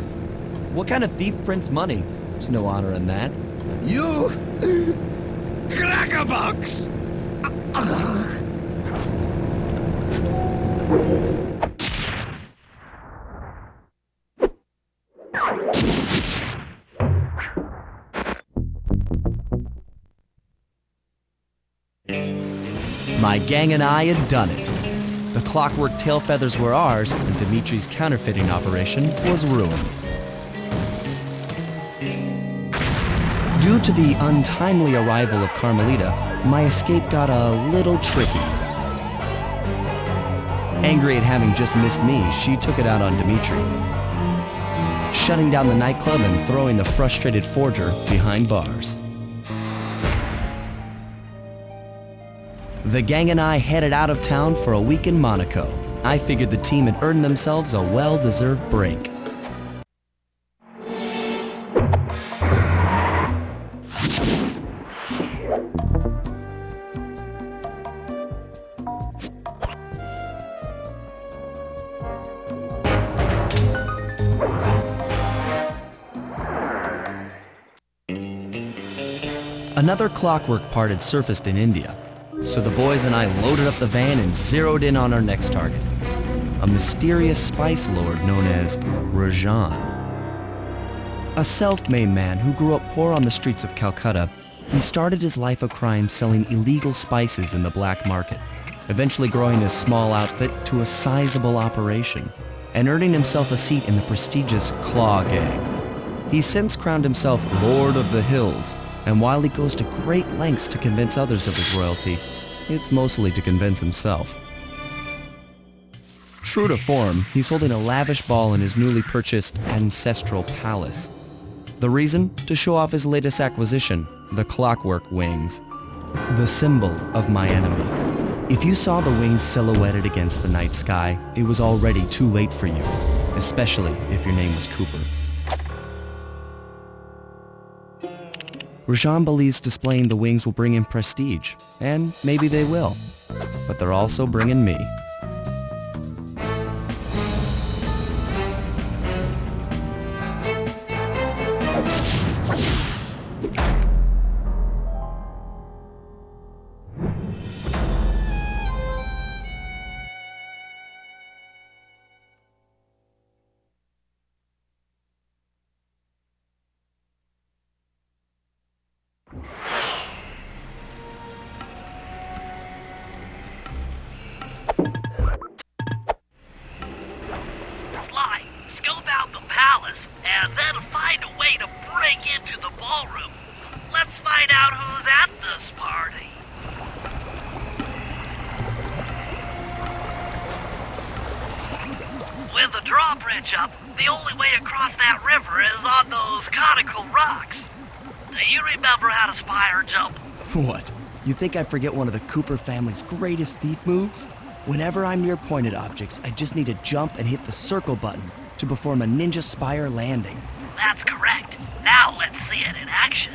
What kind of thief prints money? There's no honor in that. You... crackerbox! My gang and I had done it. The clockwork tail feathers were ours, and Dimitri's counterfeiting operation was ruined. Due to the untimely arrival of Carmelita, my escape got a little tricky. Angry at having just missed me, she took it out on Dimitri, shutting down the nightclub and throwing the frustrated forger behind bars. The gang and I headed out of town for a week in Monaco. I figured the team had earned themselves a well-deserved break. Another clockwork part had surfaced in India, so the boys and I loaded up the van and zeroed in on our next target, a mysterious spice lord known as Rajan. A self-made man who grew up poor on the streets of Calcutta, he started his life of crime selling illegal spices in the black market, eventually growing his small outfit to a sizable operation and earning himself a seat in the prestigious Claw Gang. He's since crowned himself Lord of the Hills, and while he goes to great lengths to convince others of his royalty, it's mostly to convince himself. True to form, he's holding a lavish ball in his newly purchased ancestral palace. The reason? To show off his latest acquisition, the clockwork wings, the symbol of my enemy. If you saw the wings silhouetted against the night sky, it was already too late for you, especially if your name was Cooper. Rajan believes displaying the wings will bring him prestige, and maybe they will, but they're also bringing me. Sly, scope out the palace, and then find a way to break into the ballroom. Let's find out who's at this party. With the drawbridge up, the only way across that river is on those conical rocks. Do you remember how to spire jump? What? You think I forget one of the Cooper family's greatest thief moves? Whenever I'm near pointed objects, I just need to jump and hit the circle button to perform a ninja spire landing. That's correct. Now let's see it in action.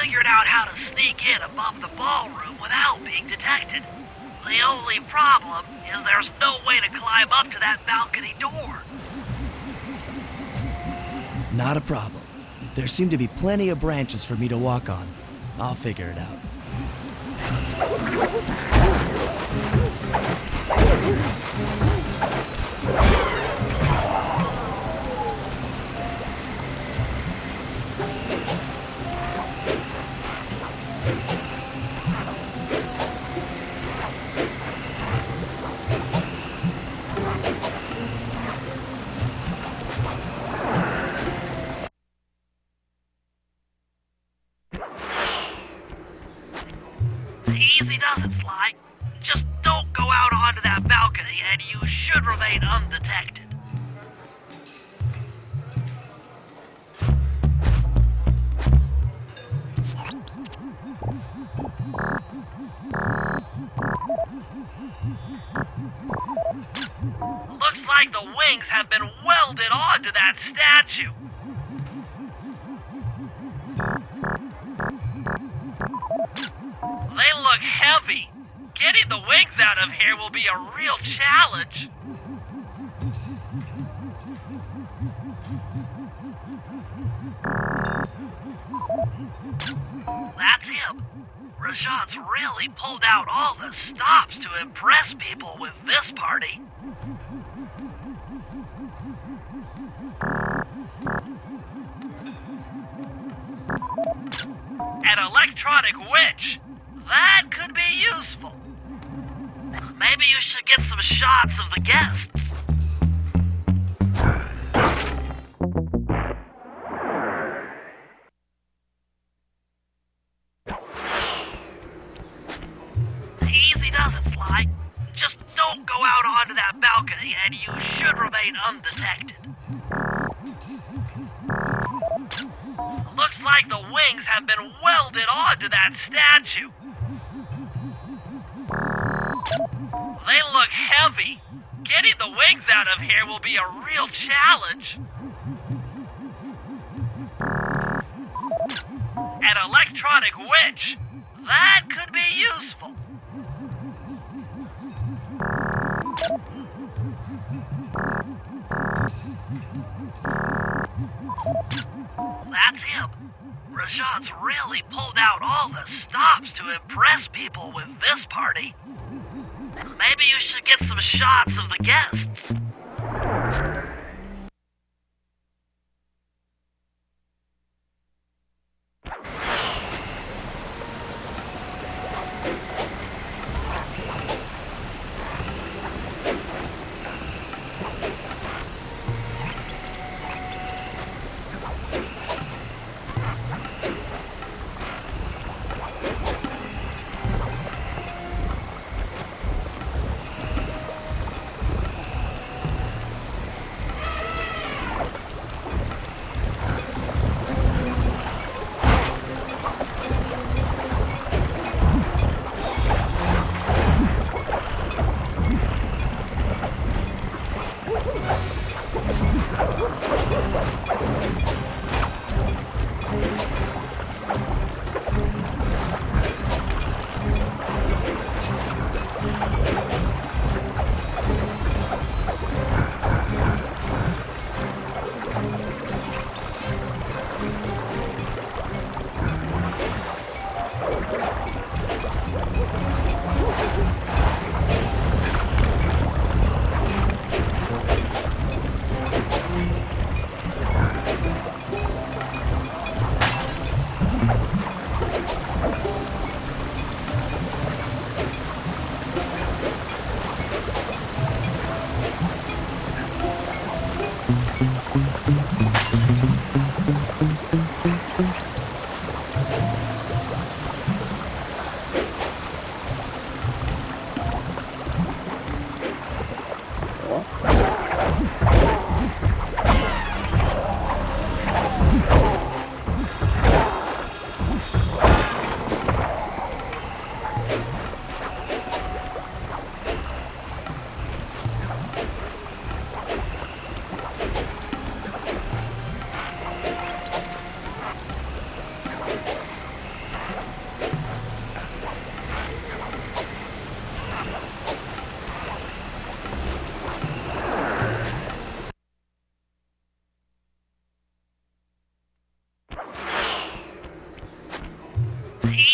Figured out how to sneak in above the ballroom without being detected. The only problem is there's no way to climb up to that balcony door. Not a problem. There seem to be plenty of branches for me to walk on. I'll figure it out. Easy does it, Sly. Just don't go out onto that balcony and you should remain undetected. Looks like the wings have been welded onto that statue. They look heavy. Getting the wings out of here will be a real challenge. That's him. Rajan's really pulled out all the stops to impress people with this party. An electronic witch. That could be useful. Maybe you should get some shots of the guests. Easy does it, Sly. Just don't go out onto that balcony and you should remain undetected. Looks like the wings have been welded onto that statue. They look heavy. Getting the wings out of here will be a real challenge. An electronic witch? That could be useful. That's him. Rajat's really pulled out all the stops to impress people with this party. Maybe you should get some shots of the guests.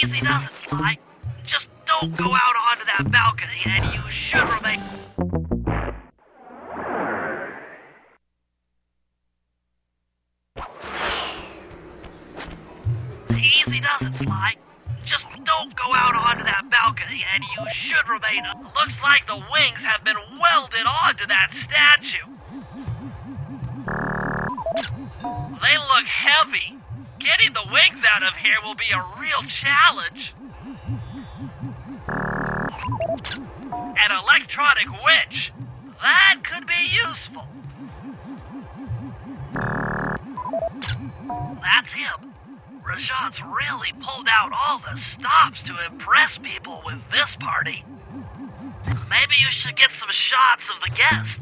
Easy does it, Sly. Just don't go out onto that balcony, and you should remain... Easy does it, Sly. Just don't go out onto that balcony, and you should remain... Looks like the wings have been welded onto that statue. They look heavy. Getting the wings out of here will be a real challenge. An electronic witch? That could be useful. That's him. Rajat's really pulled out all the stops to impress people with this party. Maybe you should get some shots of the guests.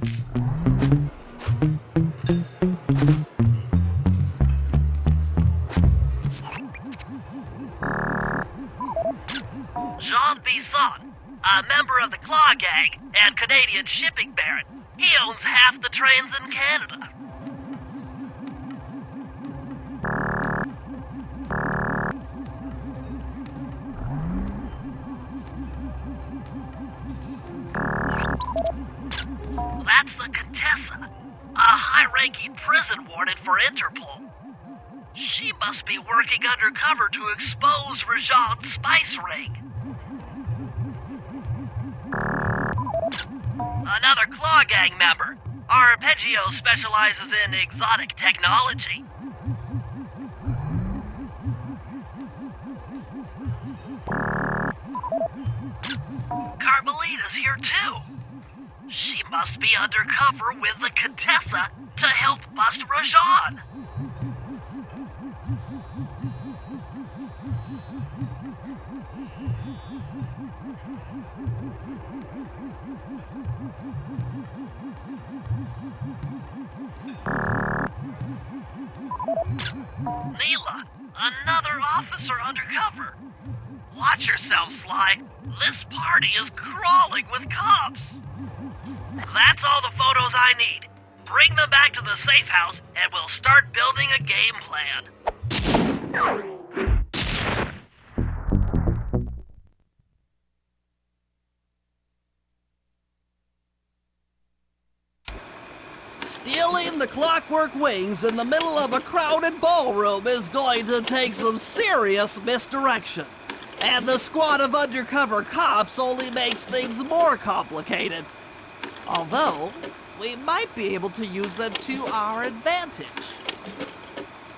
Jean Bisson, a member of the Claw Gang and Canadian shipping baron. He owns half the trains in Canada. That's the Contessa, a high-ranking prison warden for Interpol. She must be working undercover to expose Rajat's spice ring. Another Claw Gang member. Arpeggio specializes in exotic technology. Carmelita's here too. She must be undercover with the Contessa to help bust Rajan. Neela, Another officer undercover. Watch yourself, Sly. This party is crawling with cops. That's all the photos I need. Bring them back to the safe house, and we'll start building a game plan. Stealing the clockwork wings in the middle of a crowded ballroom is going to take some serious misdirection. And the squad of undercover cops only makes things more complicated. Although, we might be able to use them to our advantage.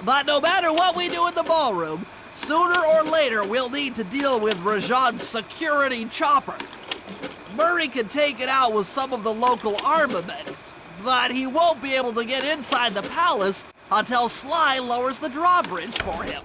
But no matter what we do in the ballroom, sooner or later we'll need to deal with Rajan's security chopper. Murray can take it out with some of the local armaments, but he won't be able to get inside the palace until Sly lowers the drawbridge for him.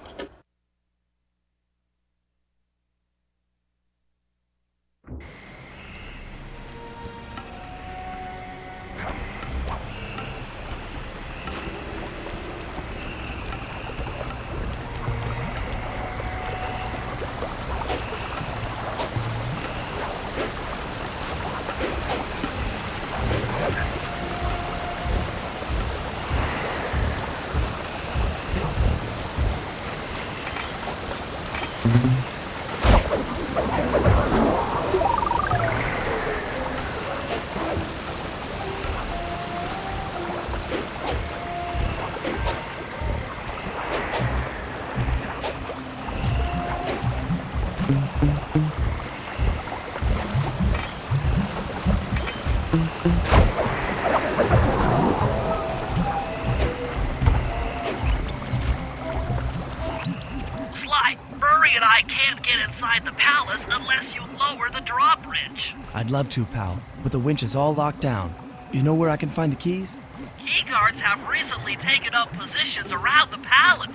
Sly, Murray and I can't get inside the palace unless you lower the drawbridge. I'd love to, pal, but the winch is all locked down. You know where I can find the keys? Key guards have recently taken up positions around the palace.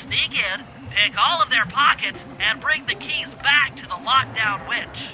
Sneak in, pick all of their pockets, and bring the keys back to the lockdown winch.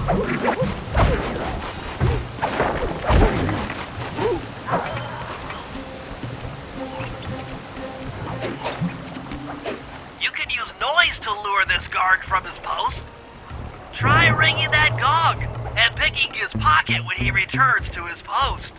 You can use noise to lure this guard from his post. Try ringing that gong and picking his pocket when he returns to his post.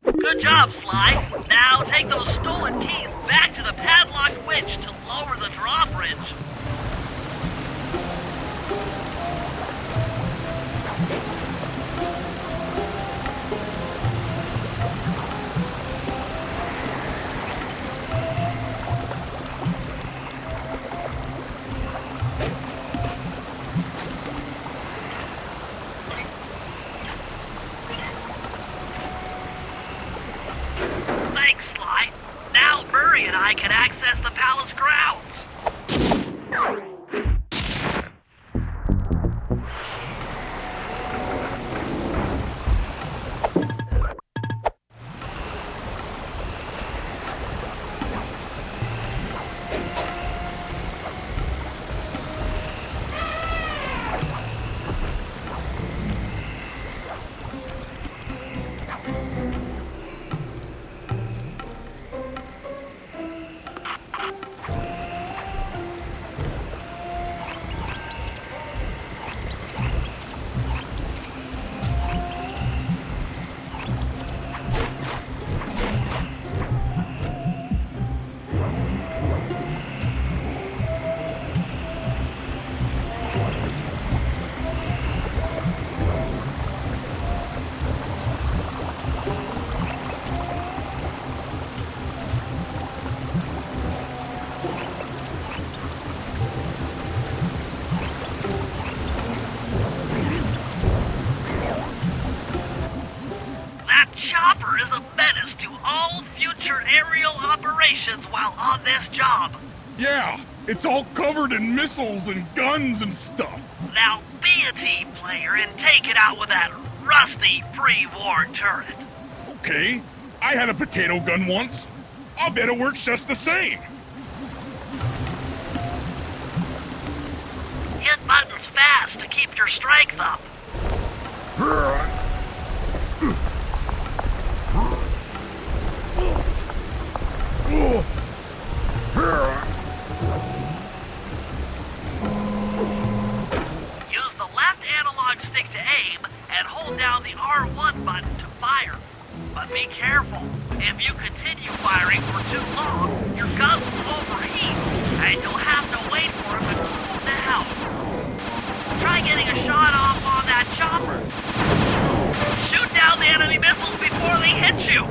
Good job, Sly. Now take those stolen keys back to the padlocked winch to lower the drawbridge. Thanks, Sly. Now Murray and I can access the palace grounds. That chopper is a menace to all future aerial operations while on this job. Yeah, it's all covered in missiles and guns and stuff. Now be a team player and take it out with that rusty pre-war turret. Okay, I had a potato gun once. I'll bet it works just the same. Hit buttons fast to keep your strength up. Use the left analog stick to aim and hold down the R1 button to fire. But be careful. If you continue firing for too long, your guns will overheat, and you'll have to wait for them to cool down. Try getting a shot off on that chopper. Shoot down the enemy missiles before they hit you.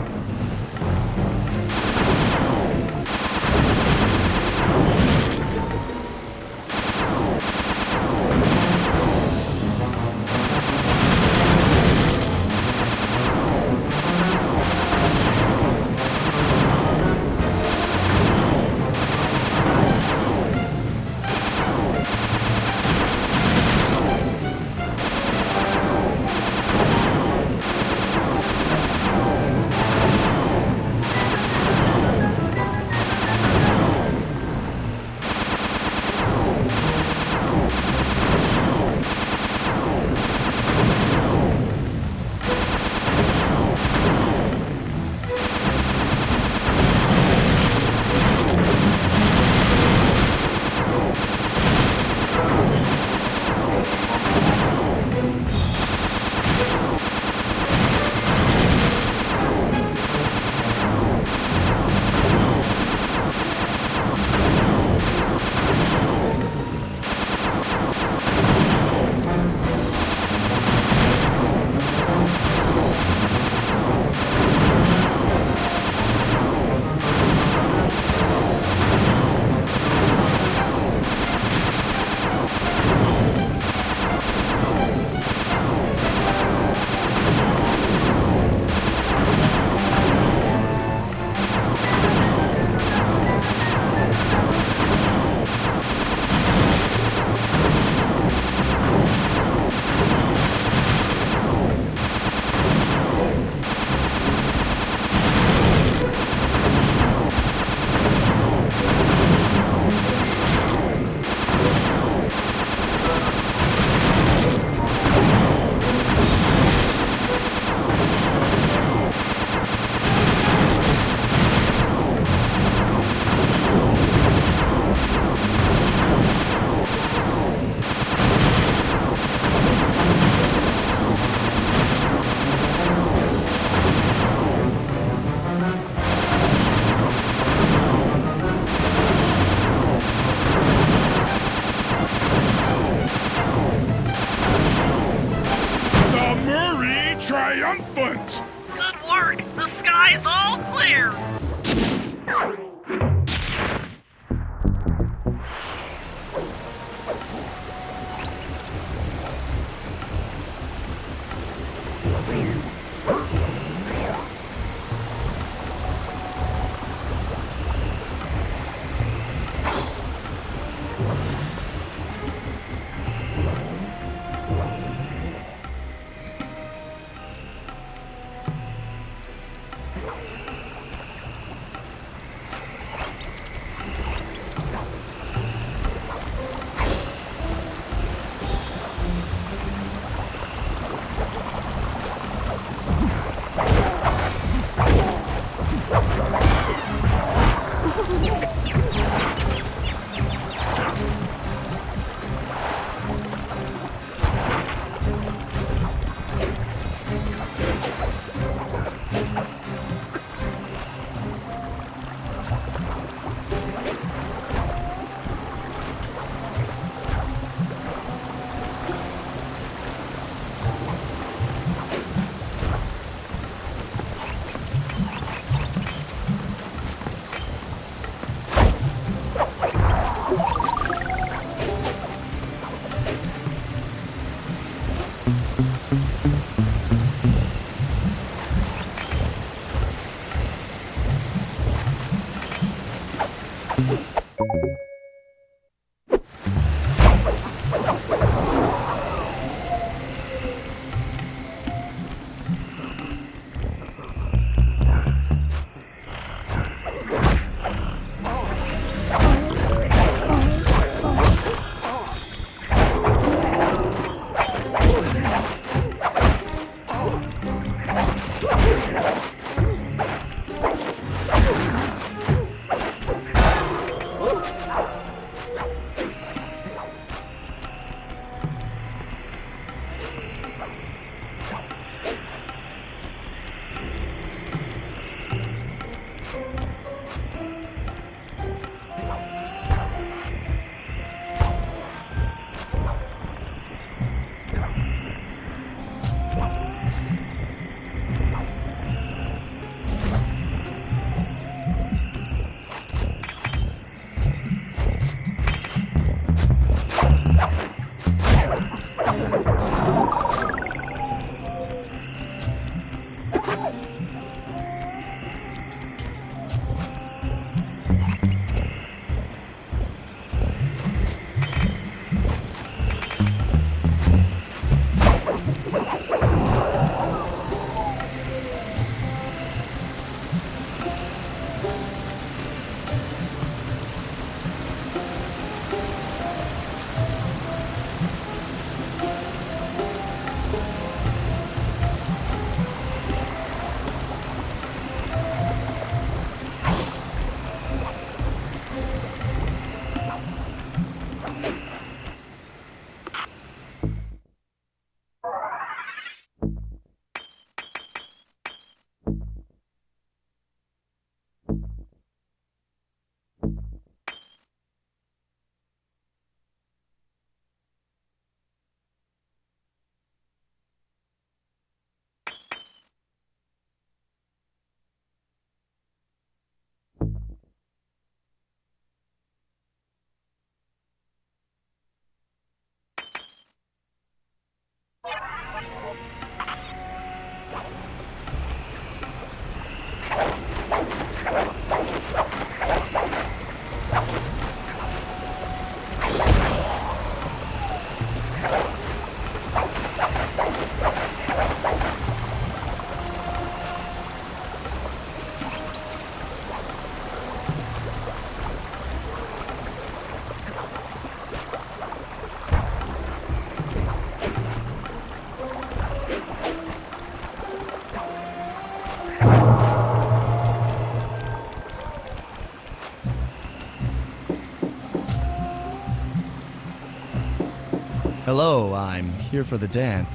Hello, I'm here for the dance.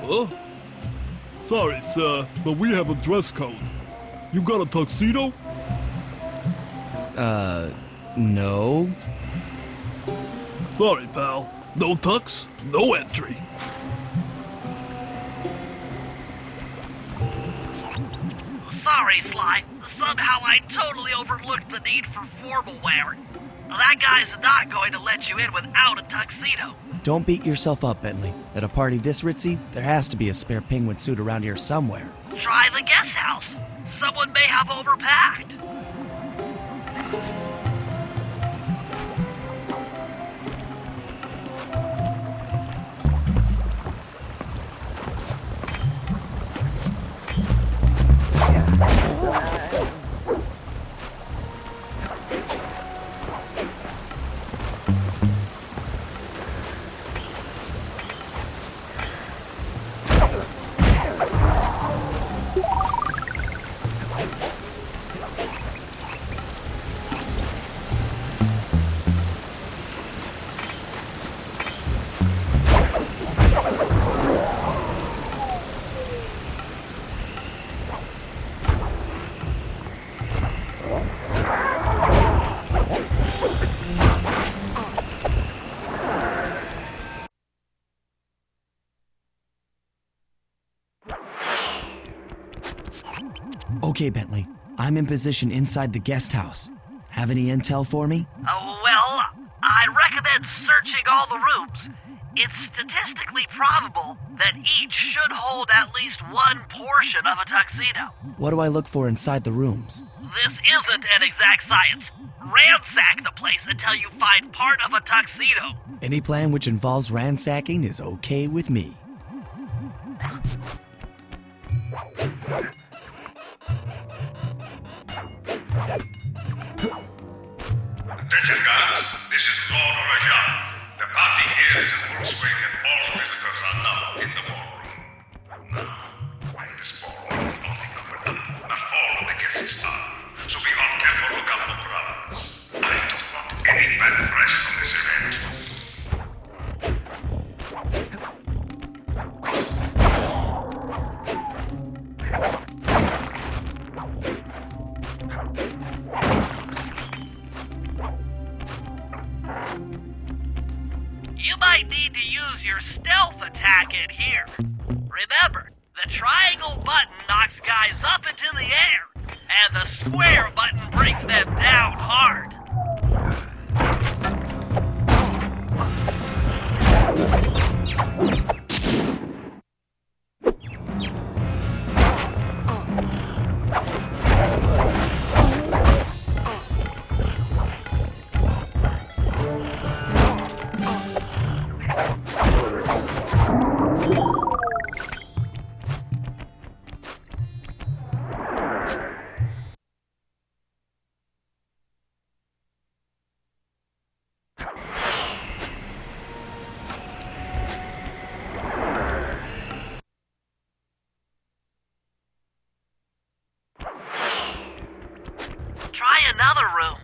Huh? Sorry, sir, but we have a dress code. You got a tuxedo? No. Sorry, pal. No tux, no entry. Sorry, Sly. Somehow I totally overlooked the need for formal wear. That guy's not going to let you in without a tuxedo. Don't beat yourself up, Bentley. At a party this ritzy, there has to be a spare penguin suit around here somewhere. Try the guest house. Someone may have overpacked. Okay, Bentley. I'm in position inside the guest house. Have any intel for me? Oh, well, I recommend searching all the rooms. It's statistically probable that each should hold at least one portion of a tuxedo. What do I look for inside the rooms? This isn't an exact science. Ransack the place until you find part of a tuxedo. Any plan which involves ransacking is okay with me. Attention, guards. This is Lord Rajan. The party here is in full swing and all visitors are now in the ballroom. Now, in this ballroom, only numbered up, not all of the guests are. So be on careful lookout for problems. I don't want any bad press from this event. You might need to use your stealth attack in here. Remember, the triangle button knocks guys up into the air, and the square button brings them down hard. Try another room.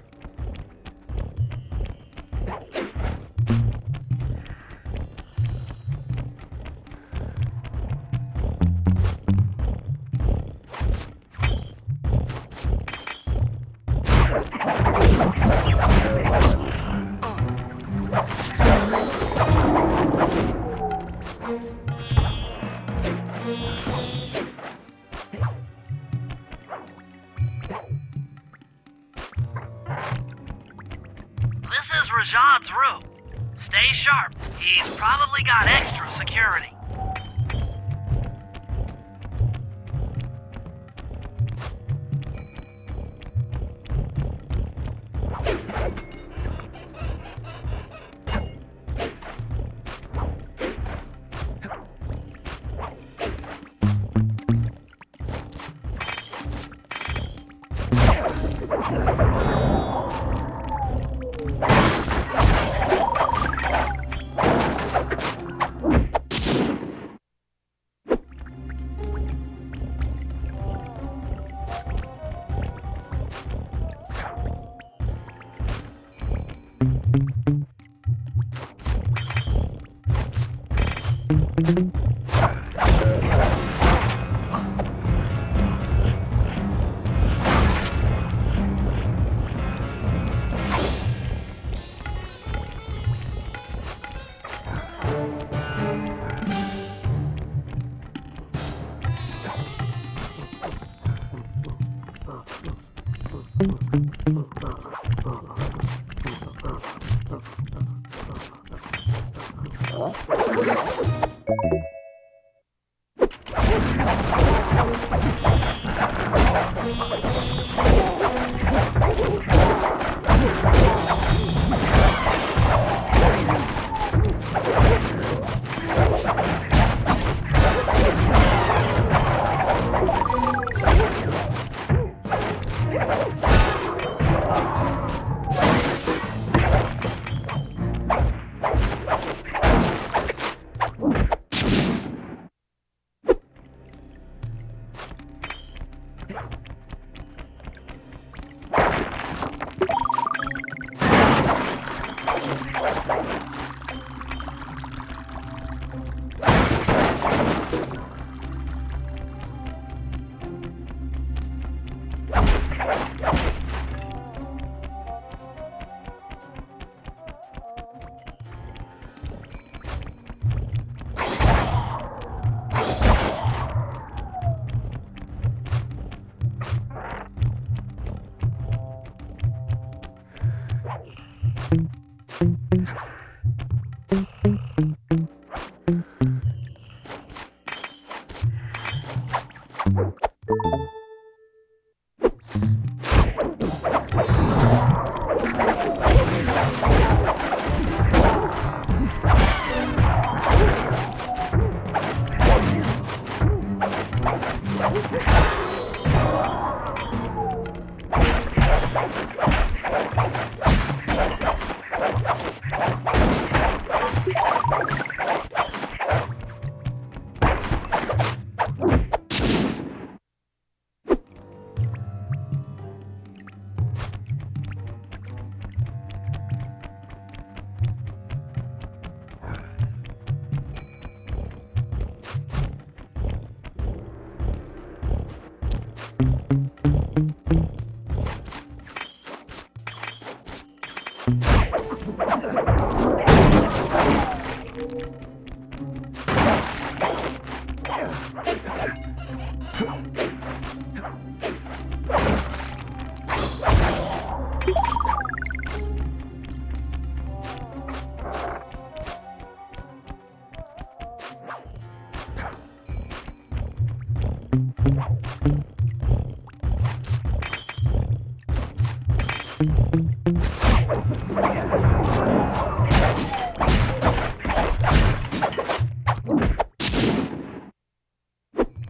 This is Rajad's room. Stay sharp. He's probably got extra security.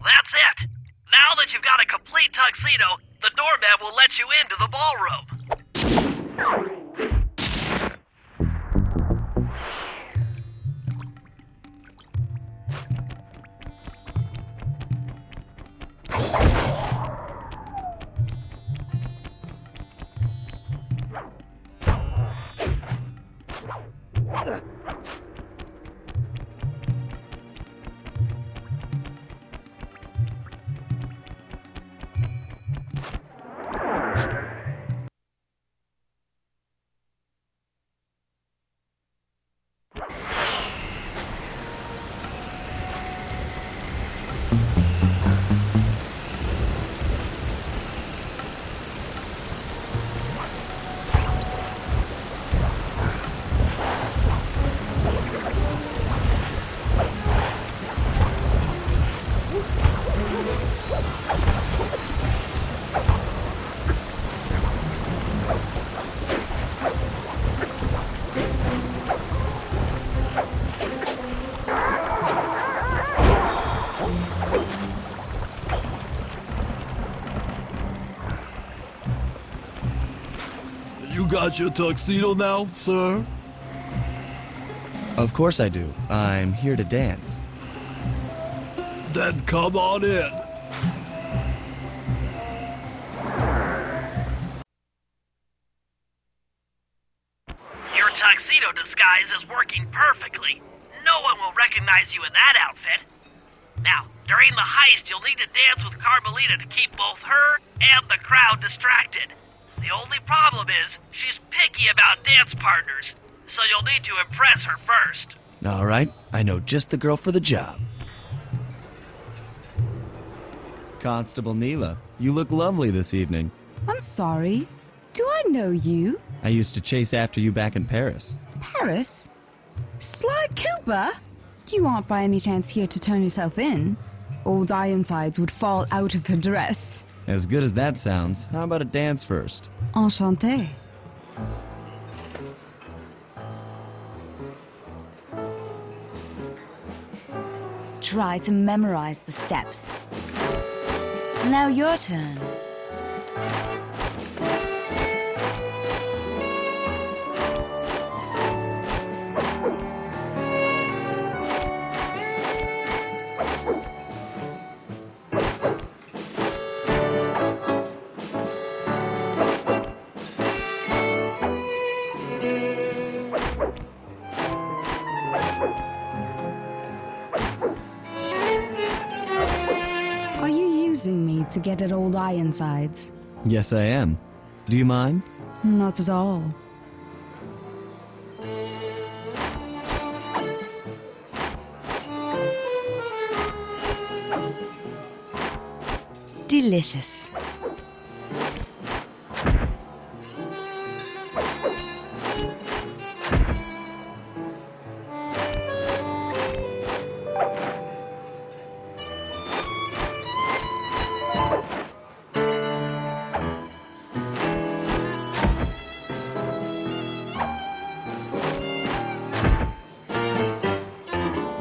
That's it! Now that you've got a complete tuxedo, the doorman will let you into the ballroom. You got your tuxedo now, sir? Of course I do. I'm here to dance. Then come on in. Your tuxedo disguise is working perfectly. No one will recognize you in that outfit. Now, during the heist, you'll need to dance with Carmelita to keep both her and the crowd distracted. The only problem is, she's picky about dance partners, so you'll need to impress her first. All right, I know just the girl for the job. Constable Neela, you look lovely this evening. I'm sorry. Do I know you? I used to chase after you back in Paris. Paris? Sly Cooper? You aren't by any chance here to turn yourself in? Old Ironsides would fall out of her dress. As good as that sounds, how about a dance first? Enchanté. Try to memorize the steps. Now your turn. Are you using me to get at old Ironsides? Yes, I am. Do you mind? Not at all. Delicious.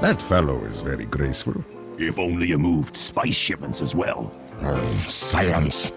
That fellow is very graceful. If only you moved spice shipments as well. Silence.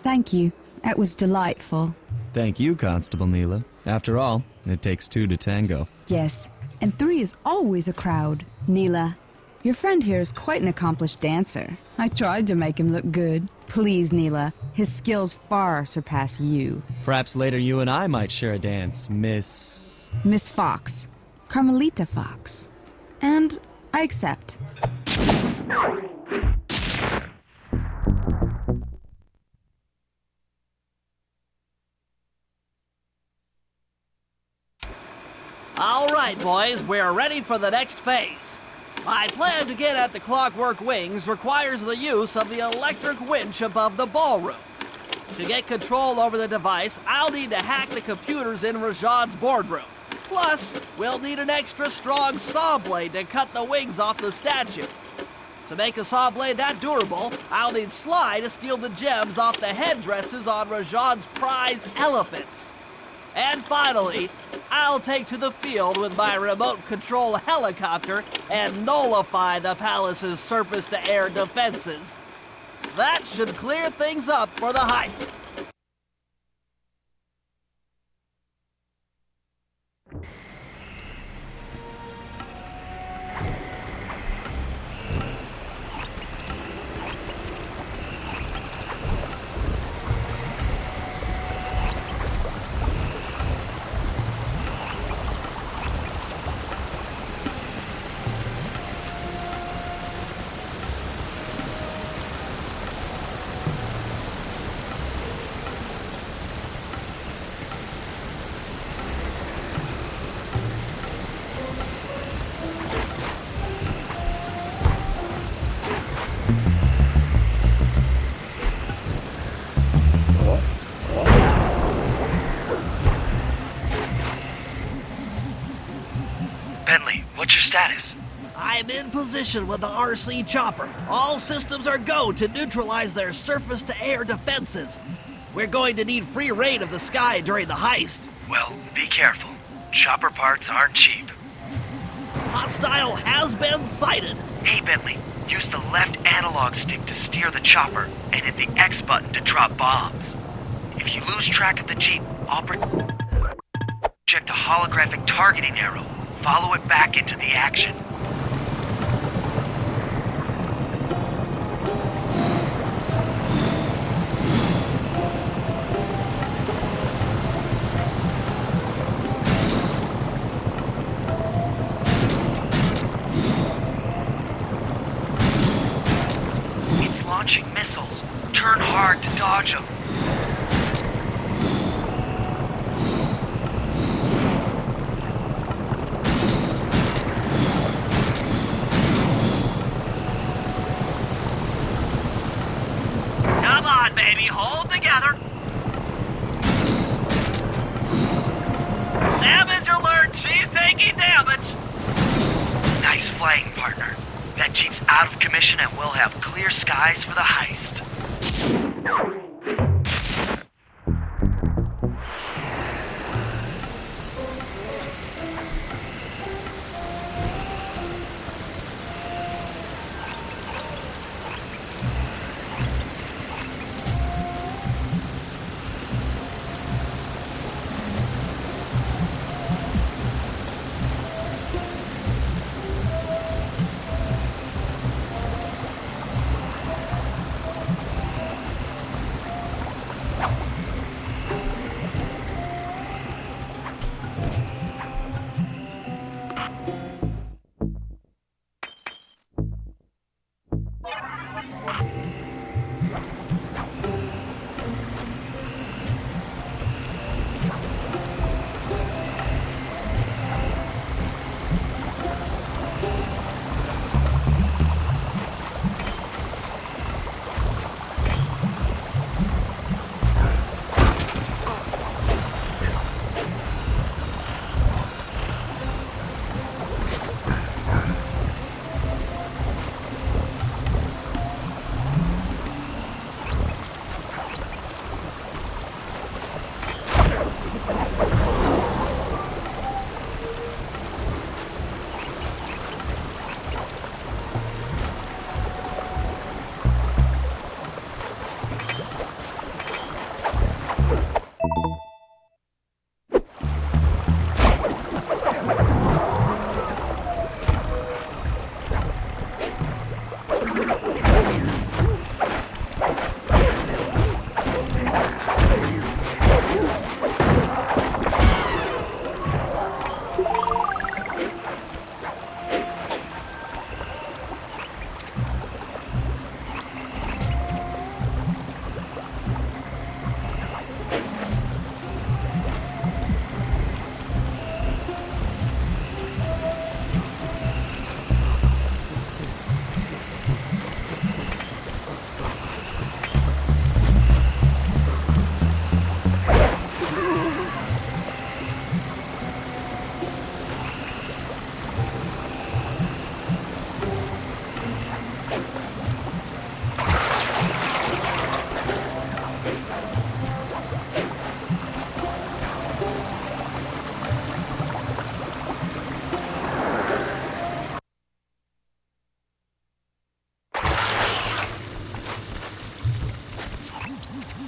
Thank you. That was delightful. Thank you, Constable Neela. After all, it takes two to tango. Yes, and three is always a crowd. Neela, your friend here is quite an accomplished dancer. I tried to make him look good. Please, Neela, his skills far surpass you. Perhaps later you and I might share a dance, Miss Fox. Carmelita Fox. And I accept. All right, boys, we're ready for the next phase. My plan to get at the clockwork wings requires the use of the electric winch above the ballroom. To get control over the device, I'll need to hack the computers in Rajad's boardroom. Plus, we'll need an extra strong saw blade to cut the wings off the statue. To make a saw blade that durable, I'll need Sly to steal the gems off the headdresses on Rajad's prize elephants. And finally, I'll take to the field with my remote control helicopter and nullify the palace's surface-to-air defenses. That should clear things up for the heist. What's your status? I'm in position with the RC chopper. All systems are go to neutralize their surface-to-air defenses. We're going to need free reign of the sky during the heist. Well, be careful. Chopper parts aren't cheap. Hostile has been sighted. Hey, Bentley, use the left analog stick to steer the chopper and hit the X button to drop bombs. If you lose track of the Jeep, I'll project a holographic targeting arrow. Follow it back into the action. It's launching missiles. Turn hard to dodge them. Come on, baby, hold together. Damage alert, she's taking damage. Nice flying, partner. That Jeep's out of commission and we'll have clear skies for the heist.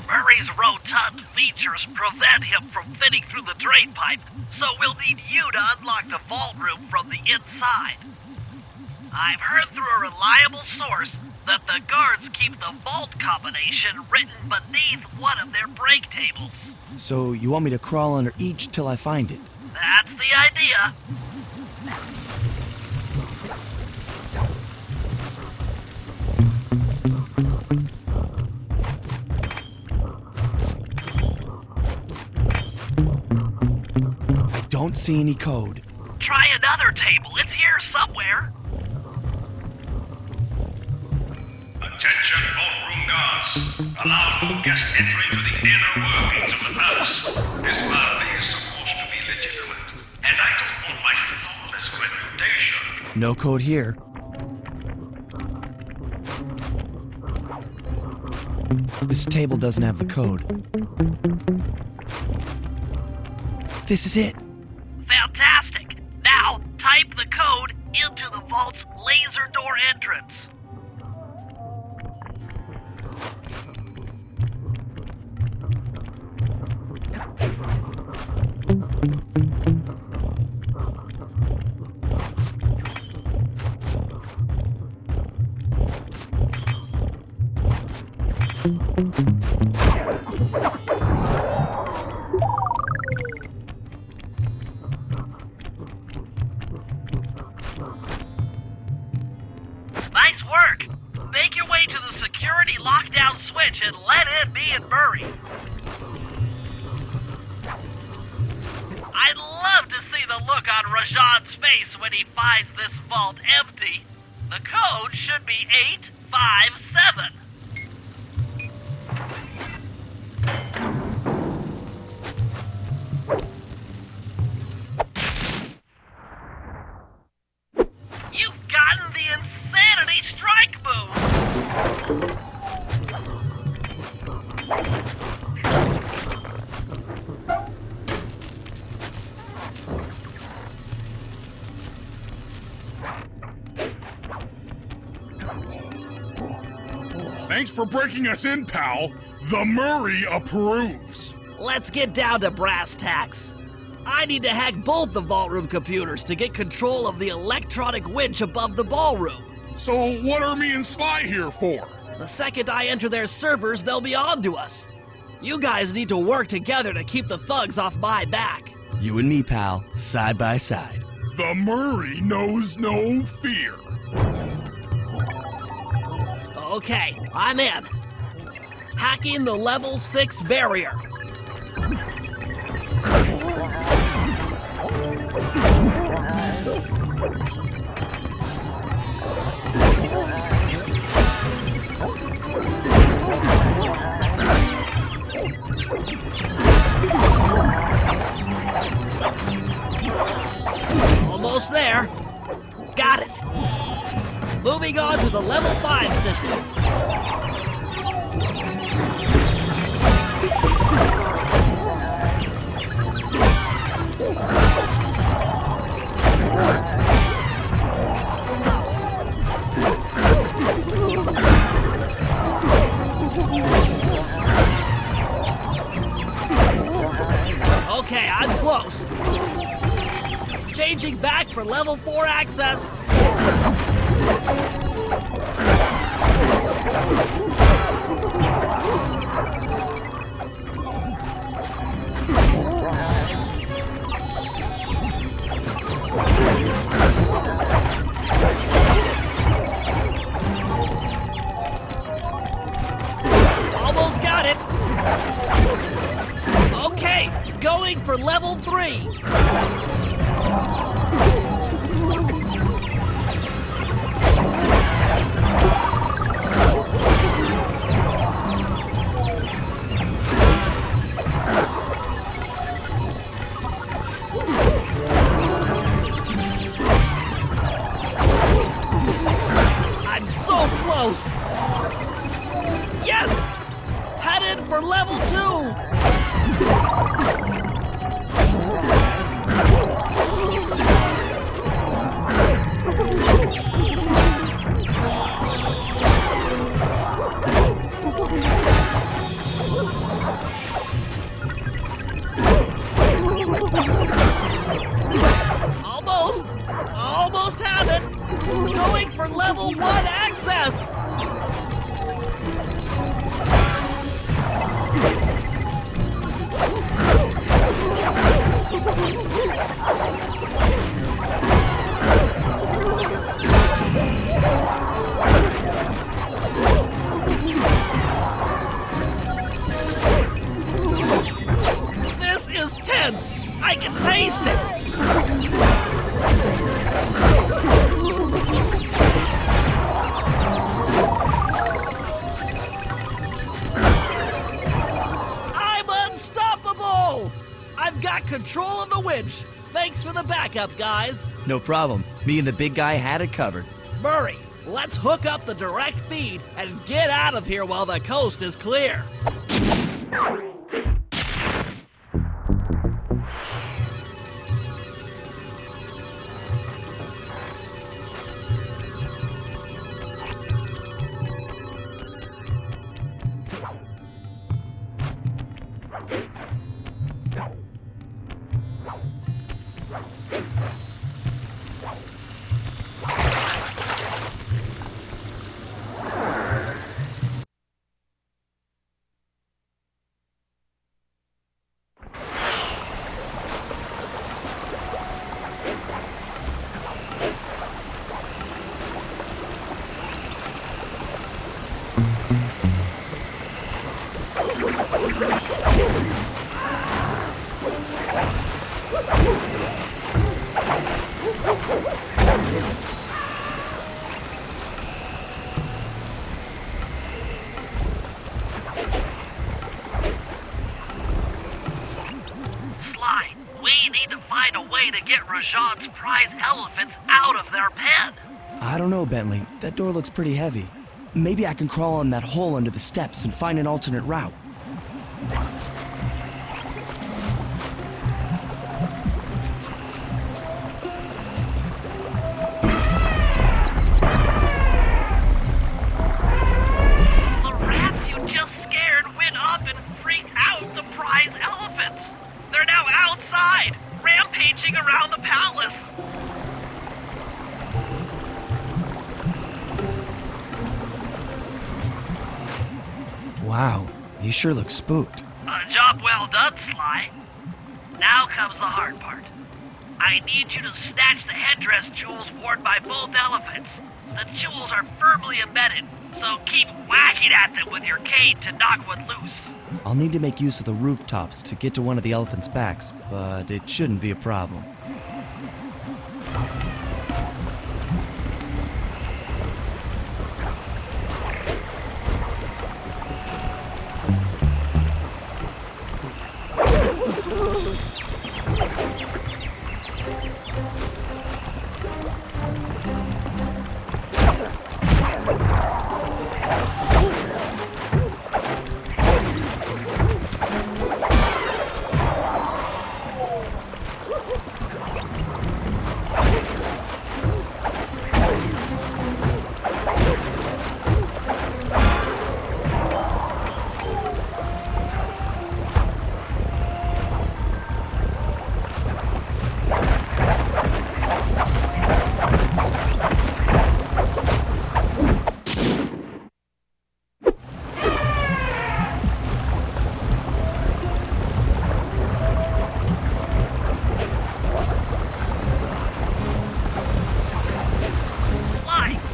Murray's rotund features prevent him from fitting through the drain pipe, so we'll need you to unlock the vault room from the inside. I've heard through a reliable source that the guards keep the vault combination written beneath one of their break tables. So you want me to crawl under each till I find it? That's the idea. I don't see any code. Try another table. It's here somewhere. Attention ballroom guards. Allow no guest entry to the inner workings of the palace. This party is supposed to be legitimate, and I don't want my flawless reputation. No code here. This table doesn't have the code. This is it. Fantastic. Now, type the code into the vault's laser door entrance. Nice work! Make your way to the security lockdown switch and let in me and Murray. I'd love to see the look on Rajan's face when he finds this vault empty. The code should be 857. You've gotten the insanity strike move! Thanks for breaking us in, pal. The Murray approves. Let's get down to brass tacks. I need to hack both the vault room computers to get control of the electronic winch above the ballroom. So what are me and Sly here for? The second I enter their servers, they'll be on to us. You guys need to work together to keep the thugs off my back. You and me, pal, side by side. The Murray knows no fear. Okay, I'm in. Hacking the level 6 barrier. Almost there. Got it. Moving on to the level 5 system. Okay, I'm close. Changing back for level 4 access. Almost got it. Okay, going for level 3. I'm so close! Yes! Headed for level 2! Almost have it! Going for level 1 access! This is tense! I can taste it! I'm unstoppable! I've got control of the winch. Thanks for the backup, guys. No problem. Me and the big guy had it covered. Murray, let's hook up the direct feed and get out of here while the coast is clear. Sly, we need to find a way to get Rajan's prize elephants out of their pen. I don't know, Bentley. That door looks pretty heavy. Maybe I can crawl in that hole under the steps and find an alternate route. The rats you just scared went up and freaked out the prize elephants. They're now outside, rampaging around the palace. Wow, you sure look spooked. A job well done, Sly. Now comes the hard part. I need you to snatch the headdress jewels worn by both elephants. The jewels are firmly embedded, so keep whacking at them with your cane to knock one loose. I'll need to make use of the rooftops to get to one of the elephants' backs, but it shouldn't be a problem.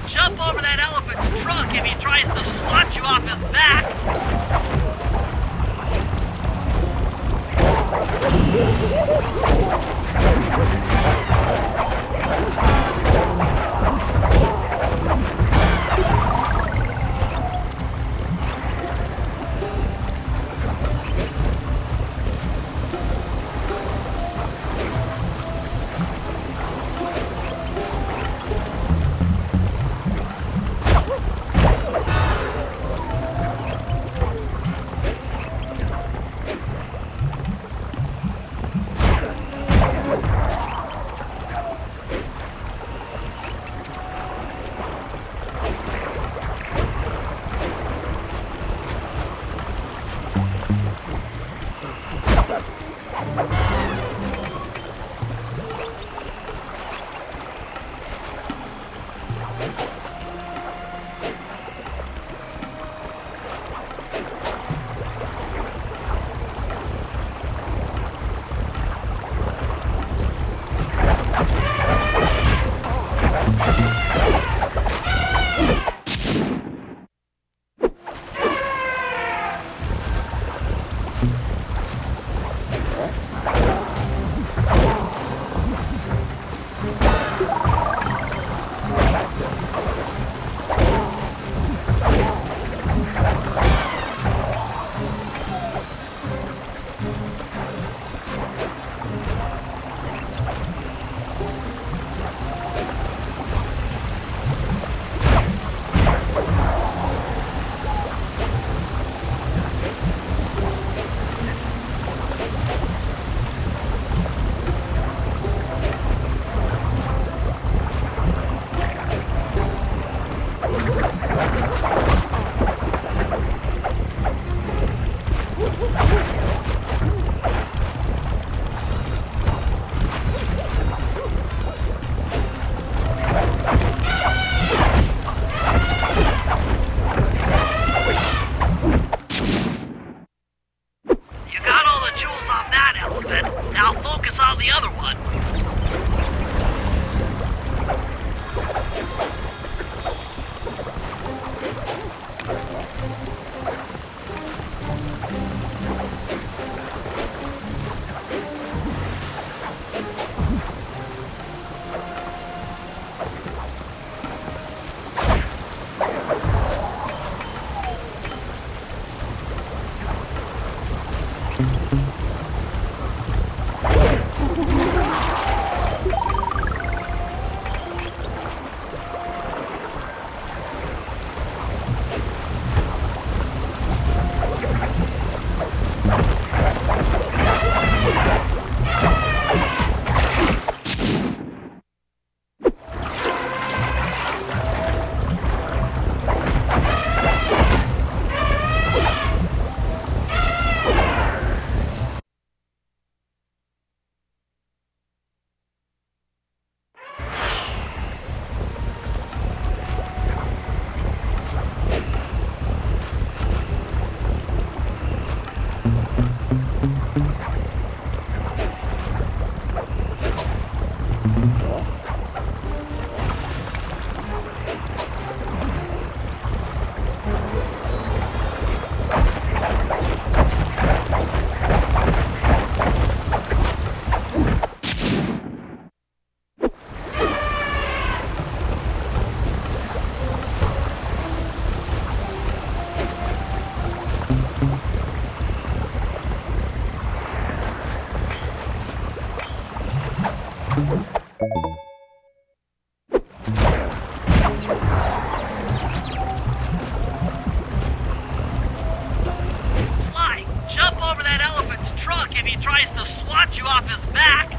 Jump over that elephant's trunk if he tries to swat you off his back. you off his back.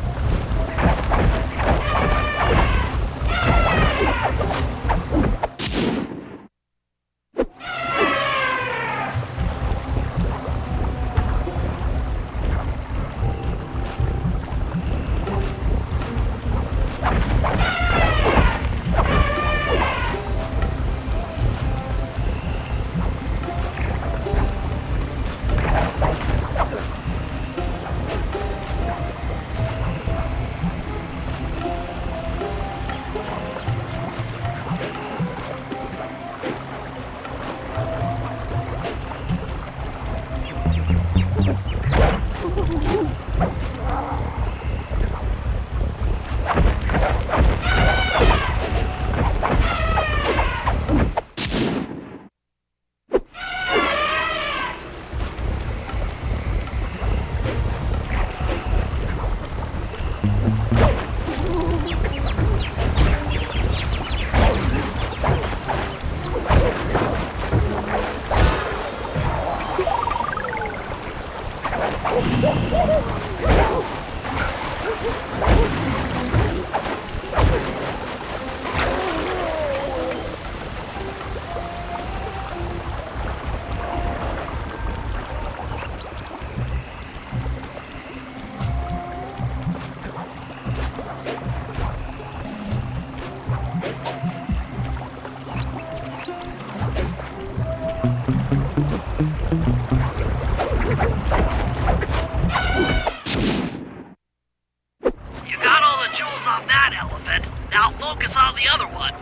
You got all the jewels off that elephant. Now focus on the other one.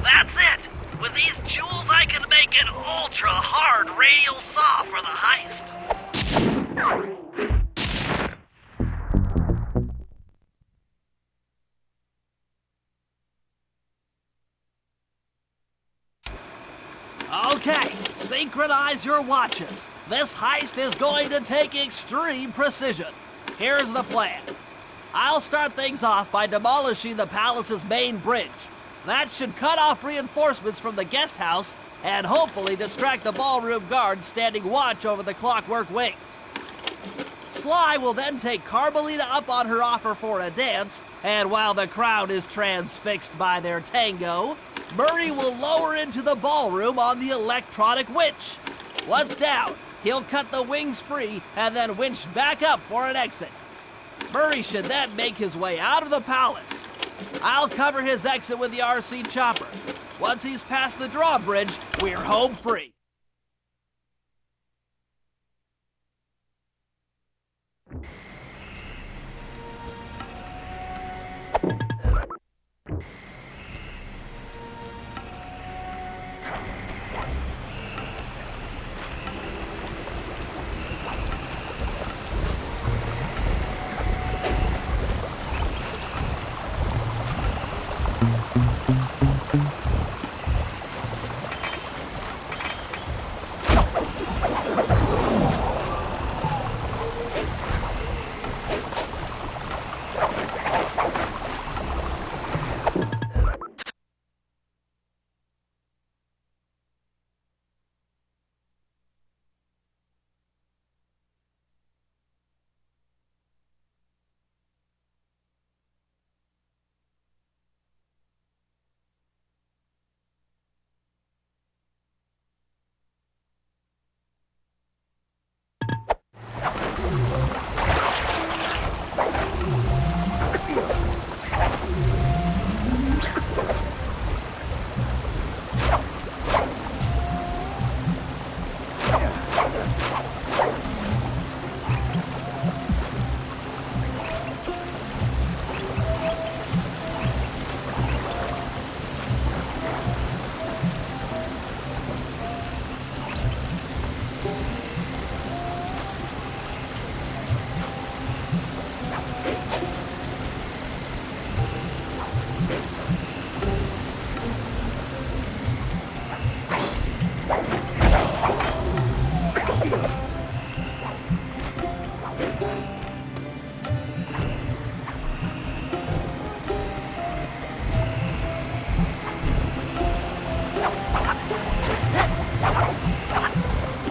That's it! With these jewels, I can make an ultra-hard radial saw for the heist. Okay, synchronize your watches. This heist is going to take extreme precision. Here's the plan. I'll start things off by demolishing the palace's main bridge. That should cut off reinforcements from the guest house and hopefully distract the ballroom guards standing watch over the clockwork wings. Sly will then take Carmelita up on her offer for a dance, and while the crowd is transfixed by their tango, Murray will lower into the ballroom on the electronic winch. Once down, he'll cut the wings free and then winch back up for an exit. Murray should then make his way out of the palace. I'll cover his exit with the RC chopper. Once he's past the drawbridge, we're home free.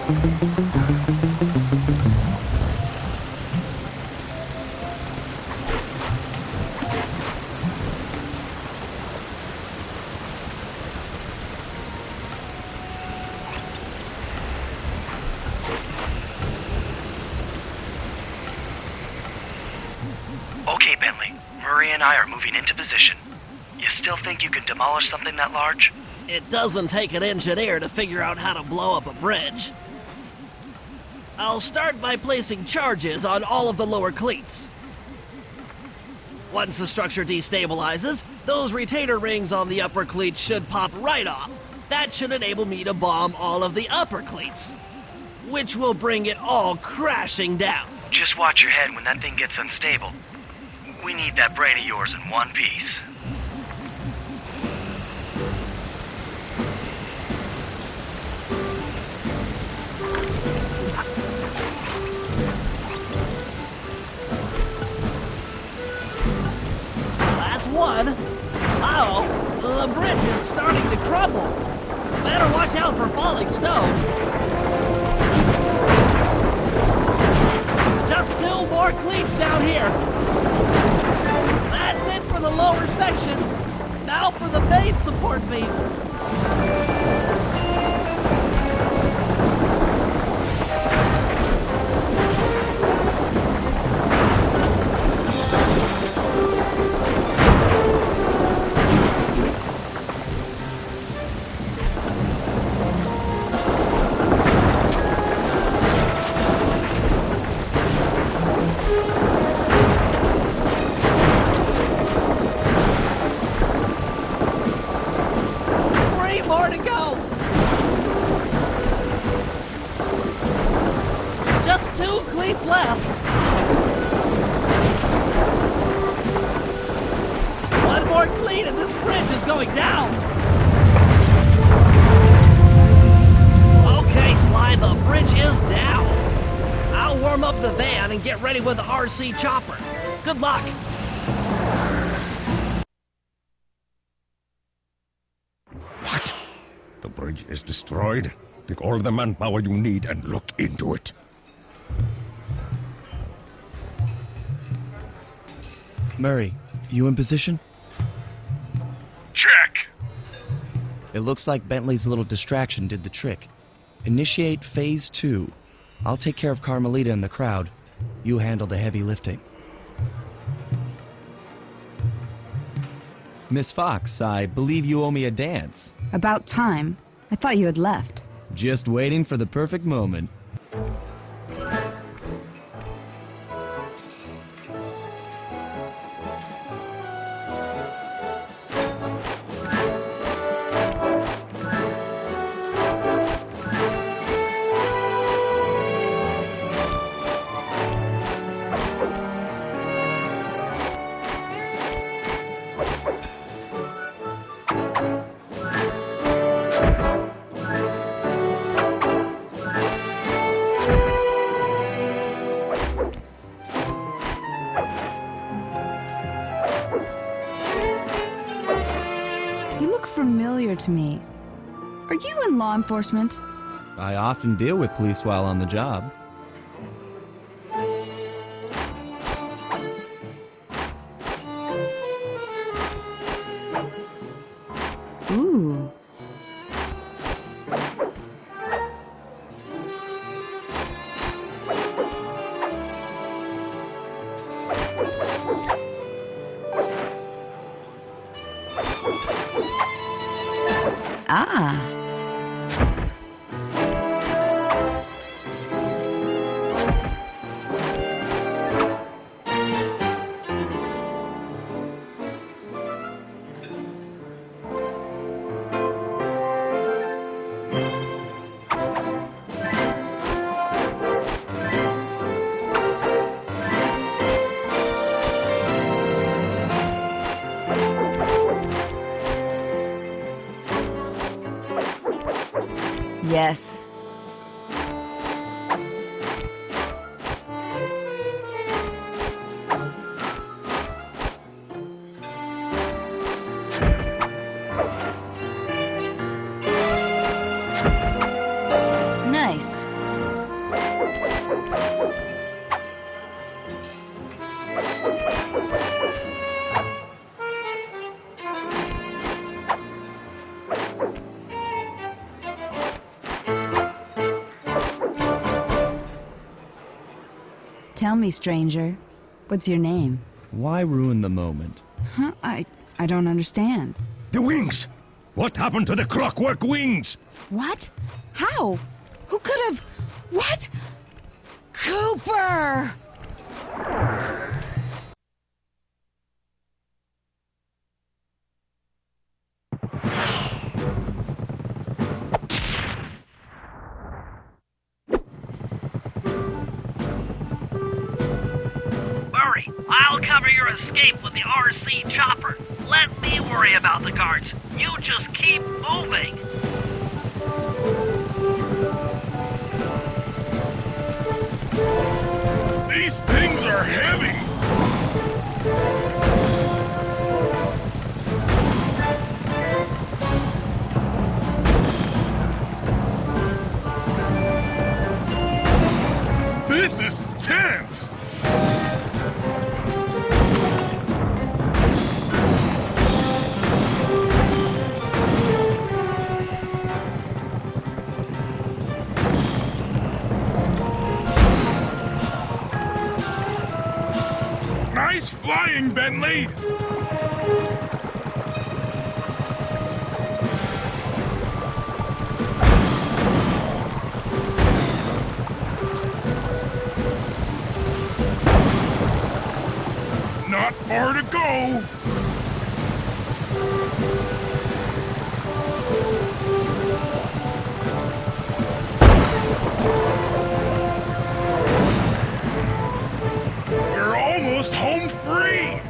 Okay, Bentley. Murray and I are moving into position. You still think you can demolish something that large? It doesn't take an engineer to figure out how to blow up a bridge. I'll start by placing charges on all of the lower cleats. Once the structure destabilizes, those retainer rings on the upper cleats should pop right off. That should enable me to bomb all of the upper cleats, which will bring it all crashing down. Just watch your head when that thing gets unstable. We need that brain of yours in one piece. Last one. Uh-oh, the bridge is starting to crumble. Better watch out for falling stones. Just 2 more cleats down here. That's it for the lower section. Now for the main support beam. More to go. Just 2 cleats left. One more cleat and this bridge is going down. Okay, Sly, the bridge is down. I'll warm up the van and get ready with the RC chopper. Good luck. What? The bridge is destroyed? Take all the manpower you need and look into it. Murray, you in position? Check. It looks like Bentley's little distraction did the trick. Initiate Phase 2. I'll take care of Carmelita and the crowd. You handle the heavy lifting. Miss Fox, I believe you owe me a dance. About time. I thought you had left. Just waiting for the perfect moment. You look familiar to me. Are you in law enforcement? I often deal with police while on the job. Ooh. Ah. Yes. Nice. Tell me, stranger, what's your name? Why ruin the moment? Huh? I don't understand. The wings! What happened to the clockwork wings? What? How? Who could have... What? Cooper! Murray, I'll cover your escape with the RC chopper. Let me worry about the guards. You just keep moving. These things are heavy. This is tense. Nice flying, Bentley! Not far to go! We're almost home free!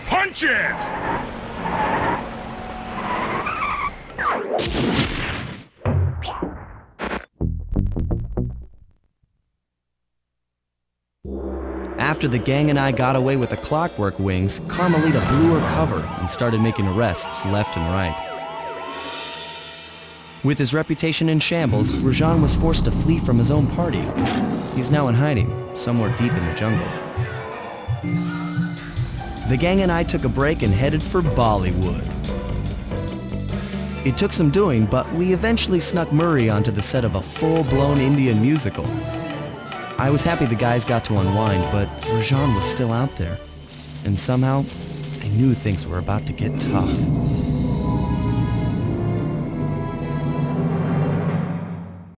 Punch it! After the gang and I got away with the clockwork wings, Carmelita blew her cover and started making arrests left and right. With his reputation in shambles, Rajan was forced to flee from his own party. He's now in hiding, somewhere deep in the jungle. The gang and I took a break and headed for Bollywood. It took some doing, but we eventually snuck Murray onto the set of a full-blown Indian musical. I was happy the guys got to unwind, but Rajan was still out there. And somehow, I knew things were about to get tough.